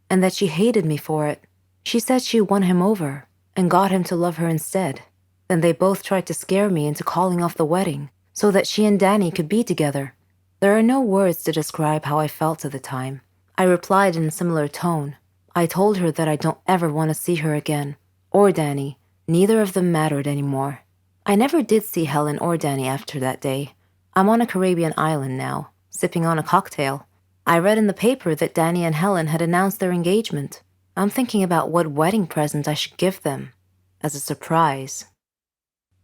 A: and that she hated me for it. She said she won him over and got him to love her instead. Then they both tried to scare me into calling off the wedding so that she and Danny could be together. There are no words to describe how I felt at the time. I replied in a similar tone. I told her that I don't ever want to see her again, or Danny. Neither of them mattered anymore. I never did see Helen or Danny after that day. I'm on a Caribbean island now, sipping on a cocktail. I read in the paper that Danny and Helen had announced their engagement. I'm thinking about what wedding present I should give them as a surprise.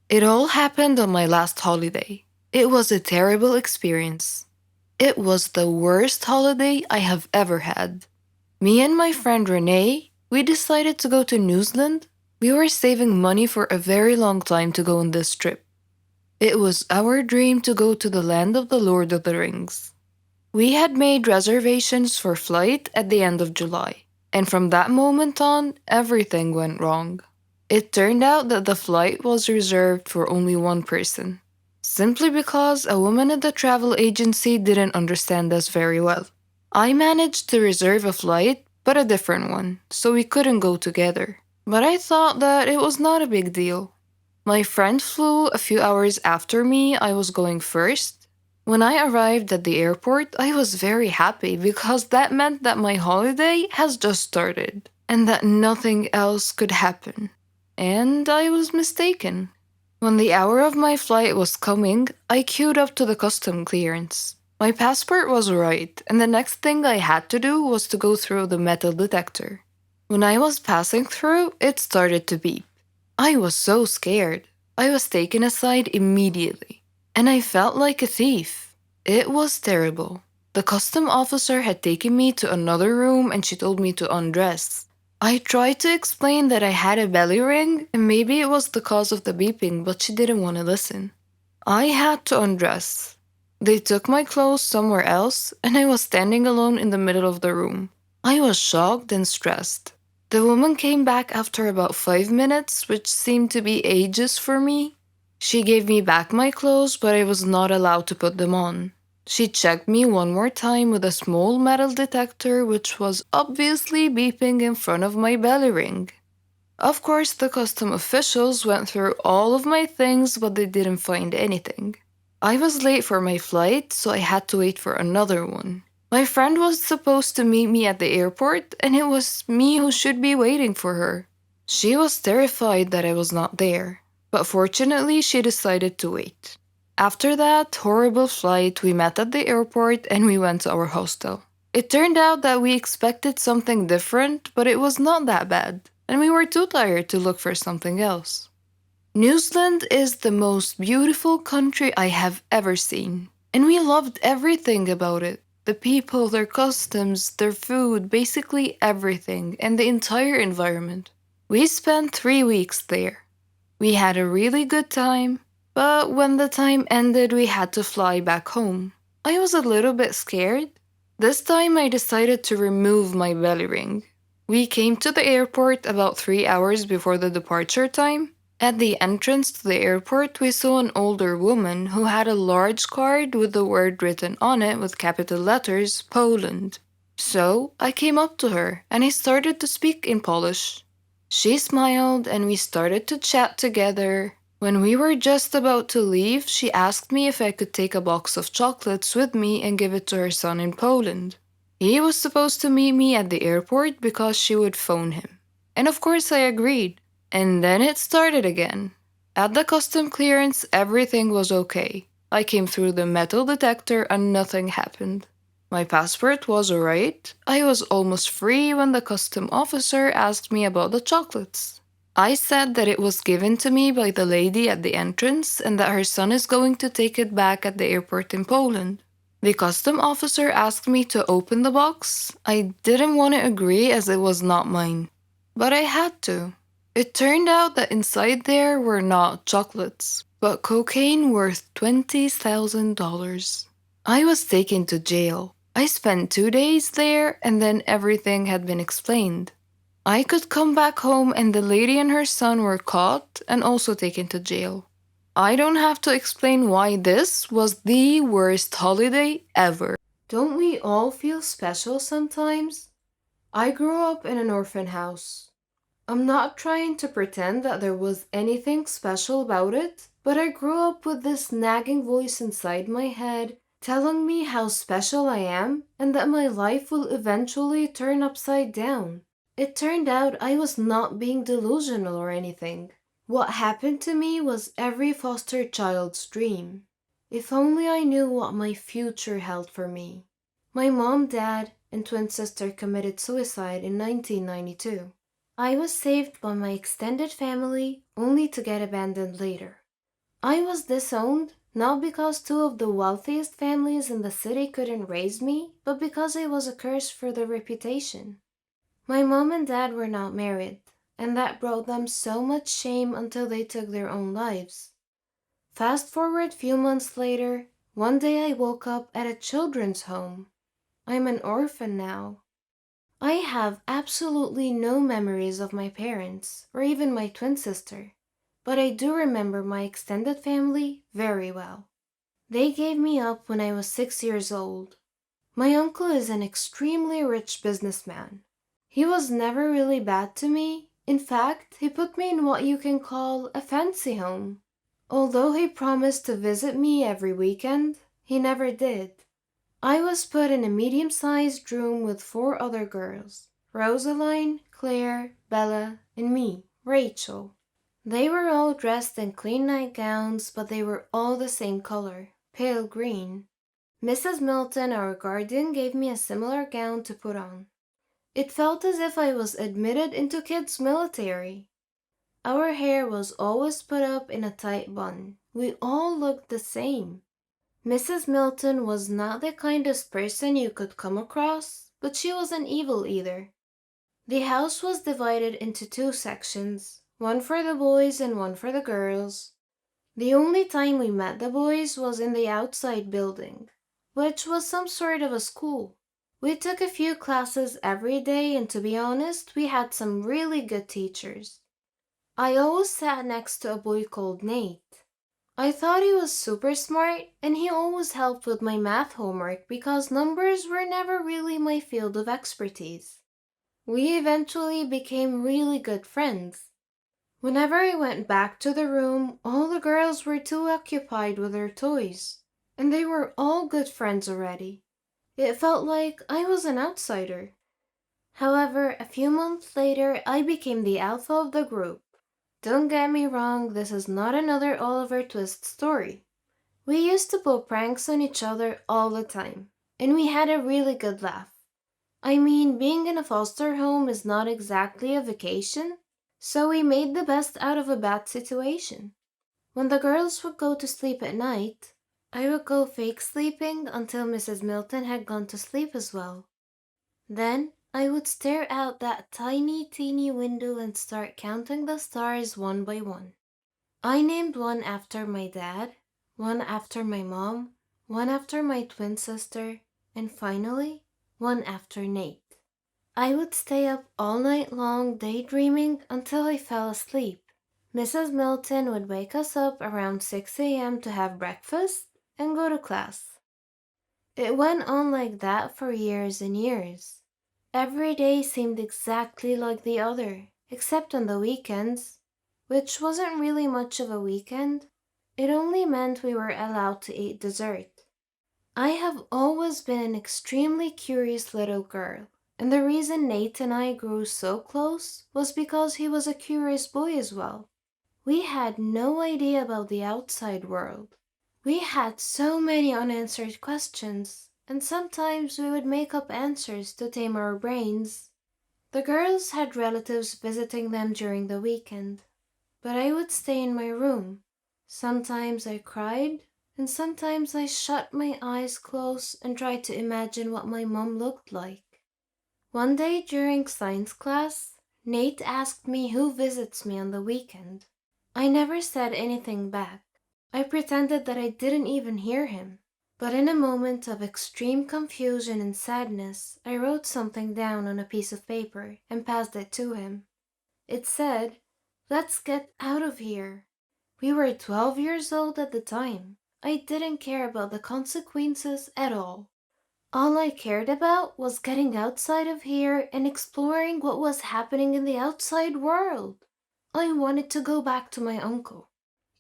B: It all happened on my last holiday. It was a terrible experience. It was the worst holiday I have ever had. Me and my friend Renee, we decided to go to New Zealand. We were saving money for a very long time to go on this trip. It was our dream to go to the land of the Lord of the Rings. We had made reservations for flight at the end of July, and from that moment on, everything went wrong. It turned out that the flight was reserved for only one person, simply because a woman at the travel agency didn't understand us very well. I managed to reserve a flight, but a different one, so we couldn't go together. But I thought that it was not a big deal. My friend flew a few hours after me. I was going first. When I arrived at the airport, I was very happy because that meant that my holiday has just started and that nothing else could happen. And I was mistaken. When the hour of my flight was coming, I queued up to the custom clearance. My passport was right, and the next thing I had to do was to go through the metal detector. When I was passing through, it started to beep. I was so scared. I was taken aside immediately, and I felt like a thief. It was terrible. The custom officer had taken me to another room and she told me to undress. I tried to explain that I had a belly ring and maybe it was the cause of the beeping, but she didn't want to listen. I had to undress. They took my clothes somewhere else, and I was standing alone in the middle of the room. I was shocked and stressed. The woman came back after about 5 minutes, which seemed to be ages for me. She gave me back my clothes, but I was not allowed to put them on. She checked me one more time with a small metal detector, which was obviously beeping in front of my belly ring. Of course, the custom officials went through all of my things, but they didn't find anything. I was late for my flight, so I had to wait for another one. My friend was supposed to meet me at the airport, and it was me who should be waiting for her. She was terrified that I was not there, but fortunately, she decided to wait. After that horrible flight, we met at the airport and we went to our hostel. It turned out that we expected something different, but it was not that bad, and we were too tired to look for something else. New Zealand is the most beautiful country I have ever seen, and we loved everything about it. The people, their customs, their food, basically everything, and the entire environment. We spent 3 weeks there. We had a really good time, but when the time ended, we had to fly back home. I was a little bit scared. This time, I decided to remove my belly ring. We came to the airport about 3 hours before the departure time. At the entrance to the airport, we saw an older woman who had a large card with the word written on it with capital letters, Poland. So I came up to her and I started to speak in Polish. She smiled and we started to chat together. When we were just about to leave, she asked me if I could take a box of chocolates with me and give it to her son in Poland. He was supposed to meet me at the airport because she would phone him. And of course I agreed. And then it started again. At the custom clearance, everything was okay. I came through the metal detector and nothing happened. My passport was alright. I was almost free when the custom officer asked me about the chocolates. I said that it was given to me by the lady at the entrance and that her son is going to take it back at the airport in Poland. The custom officer asked me to open the box. I didn't want to agree as it was not mine, but I had to. It turned out that inside there were not chocolates, but cocaine worth $20,000. I was taken to jail. I spent 2 days there and then everything had been explained. I could come back home and the lady and her son were caught and also taken to jail. I don't have to explain why this was the worst holiday ever. Don't we all feel special sometimes? I grew up in an orphan house. I'm not trying to pretend that there was anything special about it, but I grew up with this nagging voice inside my head telling me how special I am and that my life will eventually turn upside down. It turned out I was not being delusional or anything. What happened to me was every foster child's dream. If only I knew what my future held for me. My mom, dad, and twin sister committed suicide in 1992. I was saved by my extended family only to get abandoned later. I was disowned not because two of the wealthiest families in the city couldn't raise me, but because I was a curse for their reputation. My mom and dad were not married, and that brought them so much shame until they took their own lives. Fast forward few months later, one day I woke up at a children's home. I'm an orphan now. I have absolutely no memories of my parents or even my twin sister, but I do remember my extended family very well. They gave me up when I was 6 years old. My uncle is an extremely rich businessman. He was never really bad to me. In fact, he put me in what you can call a fancy home. Although he promised to visit me every weekend, he never did. I was put in a medium-sized room with four other girls, Rosaline, Claire, Bella, and me, Rachel. They were all dressed in clean nightgowns, but they were all the same color, pale green. Mrs. Milton, our guardian, gave me a similar gown to put on. It felt as if I was admitted into kids' military. Our hair was always put up in a tight bun. We all looked the same. Mrs. Milton was not the kindest person you could come across, but she wasn't evil either. The house was divided into two sections, one for the boys and one for the girls. The only time we met the boys was in the outside building, which was some sort of a school. We took a few classes every day, and to be honest, we had some really good teachers. I always sat next to a boy called Nate. I thought he was super smart, and he always helped with my math homework because numbers were never really my field of expertise. We eventually became really good friends. Whenever I went back to the room, all the girls were too occupied with their toys, and they were all good friends already. It felt like I was an outsider. However, a few months later, I became the alpha of the group. Don't get me wrong, this is not another Oliver Twist story. We used to pull pranks on each other all the time, and we had a really good laugh. I mean, being in a foster home is not exactly a vacation, so we made the best out of a bad situation. When the girls would go to sleep at night, I would go fake sleeping until Mrs. Milton had gone to sleep as well. Then I would stare out that tiny, teeny window and start counting the stars one by one. I named one after my dad, one after my mom, one after my twin sister, and finally, one after Nate. I would stay up all night long daydreaming until I fell asleep. Mrs. Milton would wake us up around 6 a.m. to have breakfast and go to class. It went on like that for years and years. Every day seemed exactly like the other, except on the weekends, which wasn't really much of a weekend. It only meant we were allowed to eat dessert. I have always been an extremely curious little girl, and the reason Nate and I grew so close was because he was a curious boy as well. We had no idea about the outside world. We had so many unanswered questions, and sometimes we would make up answers to tame our brains. The girls had relatives visiting them during the weekend, but I would stay in my room. Sometimes I cried, and sometimes I shut my eyes close and tried to imagine what my mom looked like. One day during science class, Nate asked me who visits me on the weekend. I never said anything back. I pretended that I didn't even hear him. But in a moment of extreme confusion and sadness, I wrote something down on a piece of paper and passed it to him. It said, "Let's get out of here." We were 12 years old at the time. I didn't care about the consequences at all. All I cared about was getting outside of here and exploring what was happening in the outside world. I wanted to go back to my uncle,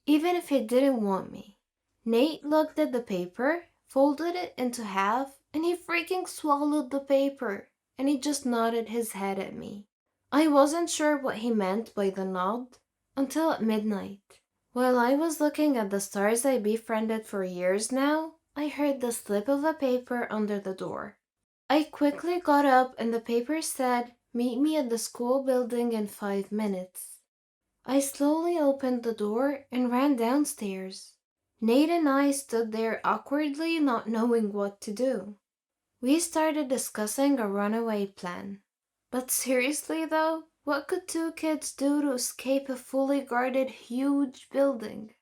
B: even if he didn't want me. Nate looked at the paper, folded it into half, and he freaking swallowed the paper, and he just nodded his head at me. I wasn't sure what he meant by the nod until at midnight. While I was looking at the stars I befriended for years now, I heard the slip of a paper under the door. I quickly got up and the paper said, "Meet me at the school building in 5 minutes." I slowly opened the door and ran downstairs. Nate and I stood there awkwardly, not knowing what to do. We started discussing a runaway plan. But seriously though, what could two kids do to escape a fully guarded huge building?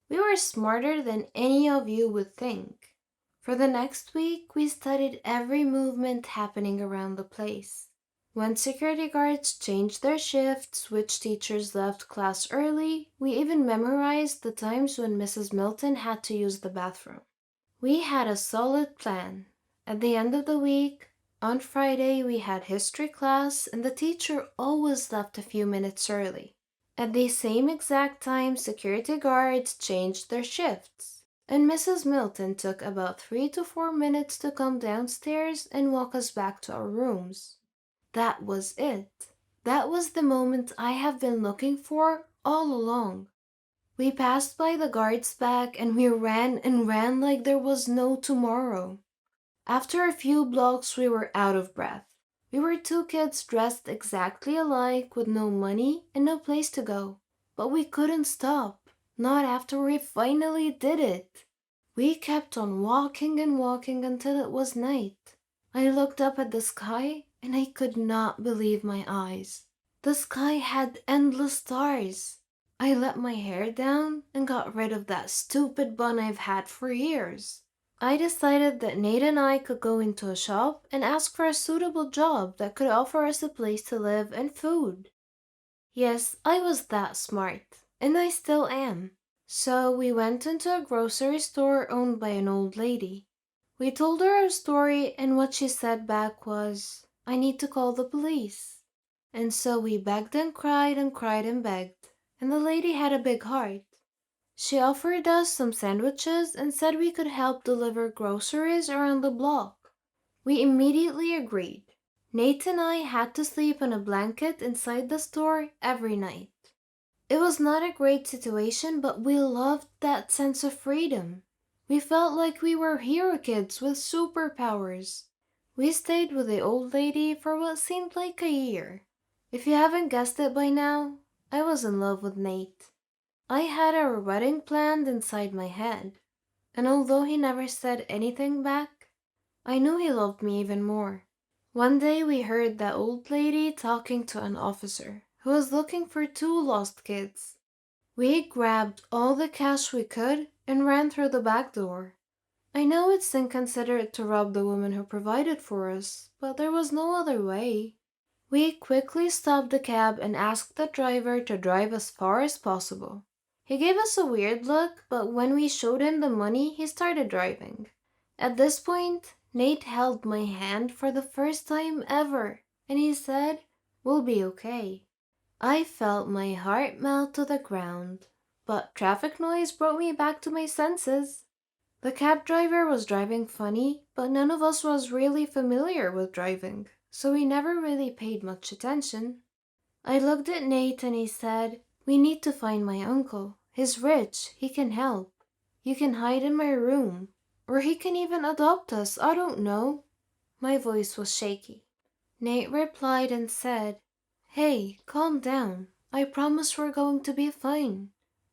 B: We were smarter than any of you would think. For the next week, we studied every movement happening around the place. When security guards changed their shifts, which teachers left class early, we even memorized the times when Mrs. Milton had to use the bathroom. We had a solid plan. At the end of the week, on Friday, we had history class, and the teacher always left a few minutes early. At the same exact time, security guards changed their shifts, and Mrs. Milton took about 3 to 4 minutes to come downstairs and walk us back to our rooms. That was it. That was the moment I have been looking for all along. We passed by the guard's back and we ran and ran like there was no tomorrow. After a few blocks, we were out of breath. We were two kids dressed exactly alike with no money and no place to go. But we couldn't stop, not after we finally did it. We kept on walking and walking until it was night. I looked up at the sky and I could not believe my eyes. The sky had endless stars. I let my hair down and got rid of that stupid bun I've had for years. I decided that Nate and I could go into a shop and ask for a suitable job that could offer us a place to live and food. Yes, I was that smart, and I still am. So we went into a grocery store owned by an old lady. We told her our story, and what she said back was, "I need to call the police." And so we begged and cried and cried and begged, and the lady had a big heart. She offered us some sandwiches and said we could help deliver groceries around the block. We immediately agreed. Nate and I had to sleep on a blanket inside the store every night. It was not a great situation, but we loved that sense of freedom. We felt like we were hero kids with superpowers. We stayed with the old lady for what seemed like a year. If you haven't guessed it by now, I was in love with Nate. I had our wedding planned inside my head, and although he never said anything back, I knew he loved me even more. One day we heard that old lady talking to an officer who was looking for two lost kids. We grabbed all the cash we could and ran through the back door. I know it's inconsiderate to rob the woman who provided for us, but there was no other way. We quickly stopped the cab and asked the driver to drive as far as possible. He gave us a weird look, but when we showed him the money, he started driving. At this point, Nate held my hand for the first time ever, and he said, "We'll be okay." I felt my heart melt to the ground, but traffic noise brought me back to my senses. The cab driver was driving funny, but none of us was really familiar with driving, so we never really paid much attention. I looked at Nate and he said, "We need to find my uncle. He's rich, he can help. You can hide in my room. Or he can even adopt us, I don't know." My voice was shaky. Nate replied and said, "Hey, calm down. I promise we're going to be fine.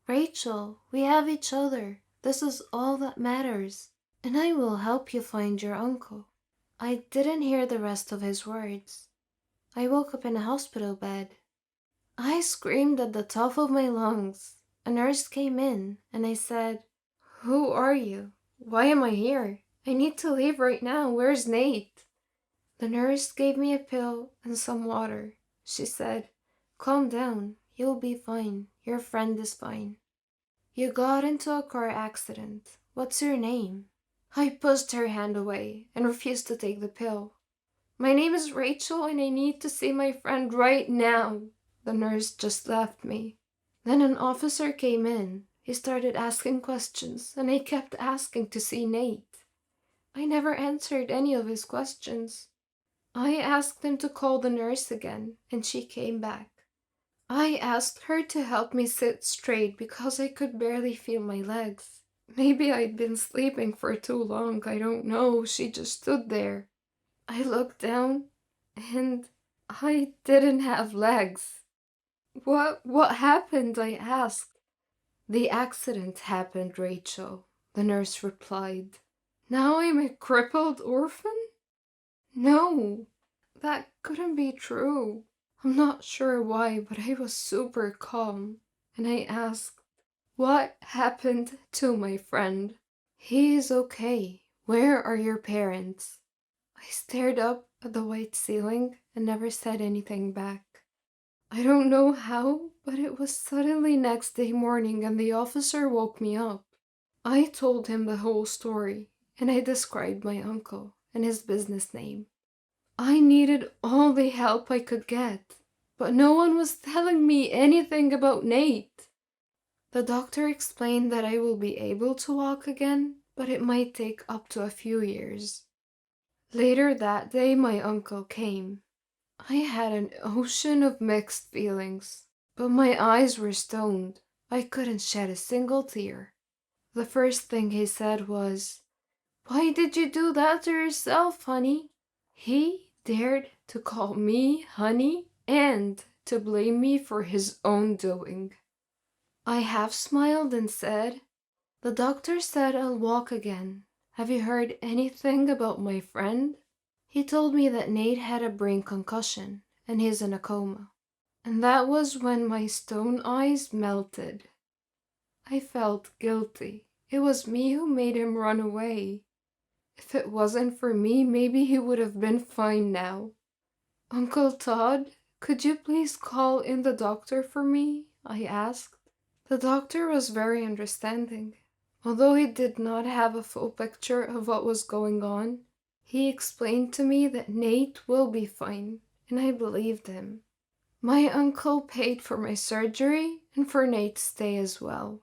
B: Rachel, we have each other. This is all that matters. And I will help you find your uncle." I didn't hear the rest of his words. I woke up in a hospital bed. I screamed at the top of my lungs. A nurse came in, and I said, "Who are you? Why am I here? I need to leave right now. Where's Nate?" The nurse gave me a pill and some water. She said, "Calm down. You'll be fine. Your friend is fine. You got into a car accident. What's your name?" I pushed her hand away and refused to take the pill. "My name is Rachel and I need to see my friend right now." The nurse just left me. Then an officer came in. He started asking questions, and I kept asking to see Nate. I never answered any of his questions. I asked him to call the nurse again, and she came back. I asked her to help me sit straight because I could barely feel my legs. Maybe I'd been sleeping for too long, I don't know. She just stood there. I looked down, and I didn't have legs. What happened? I asked. The accident happened, Rachel, the nurse replied. Now I'm a crippled orphan? No, that couldn't be true. I'm not sure why, but I was super calm, and I asked, what happened to my friend? He is okay. Where are your parents? I stared up at the white ceiling and never said anything back. I don't know how, but it was suddenly next day morning and the officer woke me up. I told him the whole story, and I described my uncle and his business name. I needed all the help I could get, but no one was telling me anything about Nate. The doctor explained that I will be able to walk again, but it might take up to a few years. Later that day, my uncle came. I had an ocean of mixed feelings, but my eyes were stoned. I couldn't shed a single tear. The first thing he said was, "Why did you do that to yourself, honey?" He dared to call me honey and to blame me for his own doing. I half smiled and said, "The doctor said I'll walk again. Have you heard anything about my friend?" He told me that Nate had a brain concussion and he's in a coma. And that was when my stone eyes melted. I felt guilty. It was me who made him run away. If it wasn't for me, maybe he would have been fine now. "Uncle Todd, could you please call in the doctor for me?" I asked. The doctor was very understanding. Although he did not have a full picture of what was going on, he explained to me that Nate will be fine, and I believed him. My uncle paid for my surgery and for Nate's stay as well.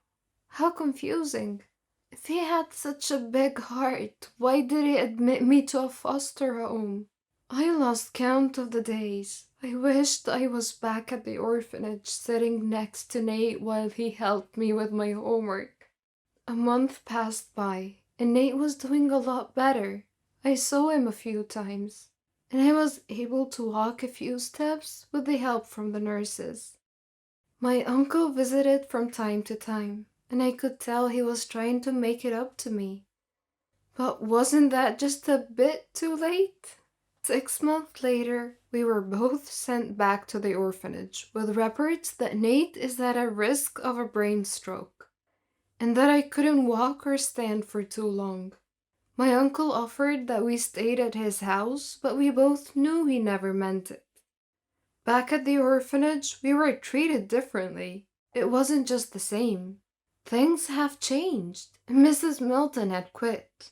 B: How confusing. If he had such a big heart, why did he admit me to a foster home? I lost count of the days. I wished I was back at the orphanage sitting next to Nate while he helped me with my homework. A month passed by, and Nate was doing a lot better. I saw him a few times, and I was able to walk a few steps with the help from the nurses. My uncle visited from time to time, and I could tell he was trying to make it up to me. But wasn't that just a bit too late? 6 months later, we were both sent back to the orphanage with reports that Nate is at a risk of a brain stroke, and that I couldn't walk or stand for too long. My uncle offered that we stayed at his house, but we both knew he never meant it. Back at the orphanage, we were treated differently. It wasn't just the same. Things have changed. Mrs. Milton had quit.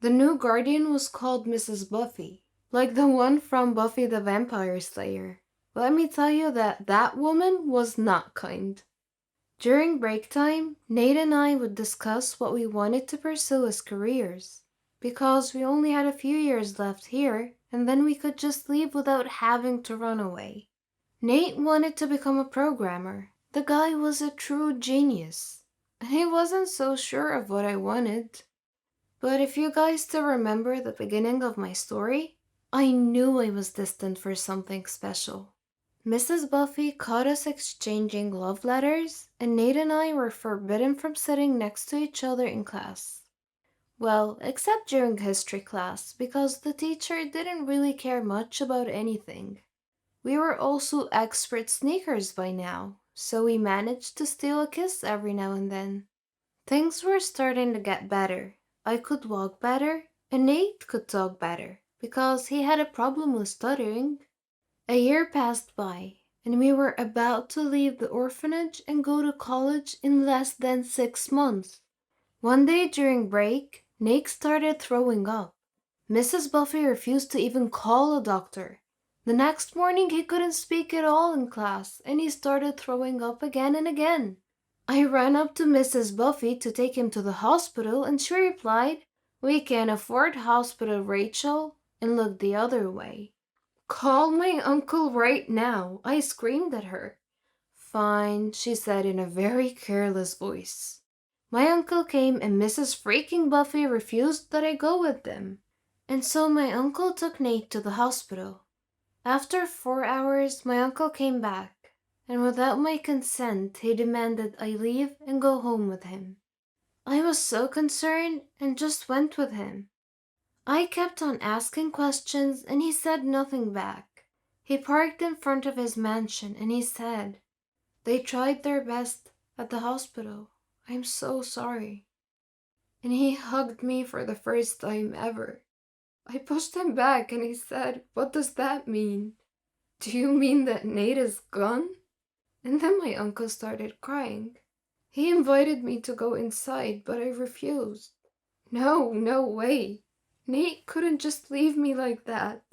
B: The new guardian was called Mrs. Buffy, like the one from Buffy the Vampire Slayer. Let me tell you that that woman was not kind. During break time, Nate and I would discuss what we wanted to pursue as careers, because we only had a few years left here, and then we could just leave without having to run away. Nate wanted to become a programmer. The guy was a true genius, and I wasn't so sure of what I wanted. But if you guys still remember the beginning of my story, I knew I was destined for something special. Mrs. Buffy caught us exchanging love letters, and Nate and I were forbidden from sitting next to each other in class. Well, except during history class, because the teacher didn't really care much about anything. We were also expert sneakers by now, so we managed to steal a kiss every now and then. Things were starting to get better. I could walk better, and Nate could talk better, because he had a problem with stuttering. A year passed by, and we were about to leave the orphanage and go to college in less than 6 months. One day during break, Nate started throwing up. Mrs. Buffy refused to even call a doctor. The next morning he couldn't speak at all in class, and he started throwing up again and again. I ran up to Mrs. Buffy to take him to the hospital, and she replied, "We can't afford hospital, Rachel," and looked the other way. Call my uncle right now, I screamed at her. Fine, she said in a very careless voice. My uncle came and Mrs. freaking Buffy refused that I go with them. And so my uncle took Nate to the hospital. After 4 hours, my uncle came back, and without my consent, he demanded I leave and go home with him. I was so concerned and just went with him. I kept on asking questions and he said nothing back. He parked in front of his mansion and he said, "They tried their best at the hospital. I'm so sorry." And he hugged me for the first time ever. I pushed him back and he said, "What does that mean? Do you mean that Nate is gone?" And then my uncle started crying. He invited me to go inside, but I refused. No, no way. Nate couldn't just leave me like that.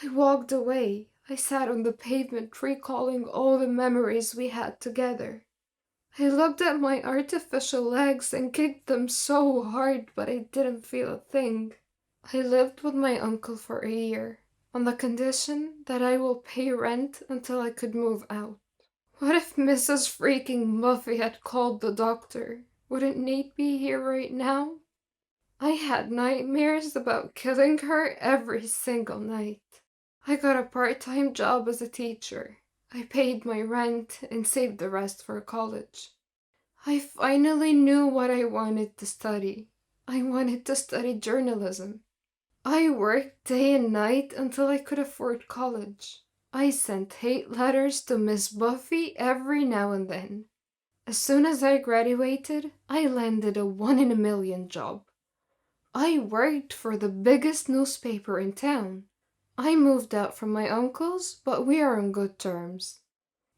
B: I walked away. I sat on the pavement recalling all the memories we had together. I looked at my artificial legs and kicked them so hard, but I didn't feel a thing. I lived with my uncle for a year, on the condition that I will pay rent until I could move out. What if Mrs. freaking Buffy had called the doctor? Wouldn't Nate be here right now? I had nightmares about killing her every single night. I got a part-time job as a teacher. I paid my rent and saved the rest for college. I finally knew what I wanted to study. I wanted to study journalism. I worked day and night until I could afford college. I sent hate letters to Miss Buffy every now and then. As soon as I graduated, I landed a 1 in a million job. I worked for the biggest newspaper in town. I moved out from my uncle's, but we are on good terms.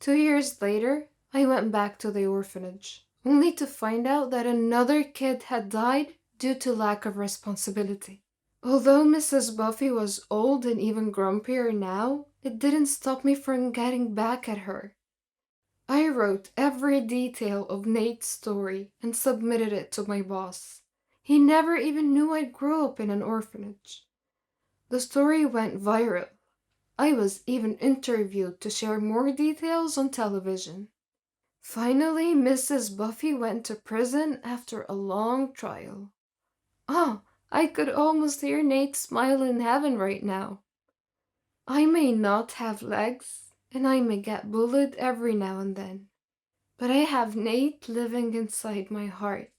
B: 2 years later, I went back to the orphanage, only to find out that another kid had died due to lack of responsibility. Although Mrs. Buffy was old and even grumpier now, it didn't stop me from getting back at her. I wrote every detail of Nate's story and submitted it to my boss. He never even knew I grew up in an orphanage. The story went viral. I was even interviewed to share more details on television. Finally, Mrs. Buffy went to prison after a long trial. Oh, I could almost hear Nate smile in heaven right now. I may not have legs, and I may get bullied every now and then, but I have Nate living inside my heart.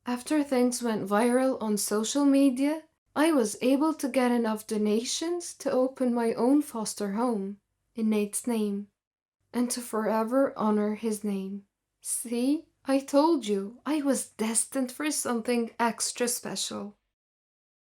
B: After things went viral on social media, I was able to get enough donations to open my own foster home in Nate's name and to forever honor his name. See, I told you I was destined for something extra special.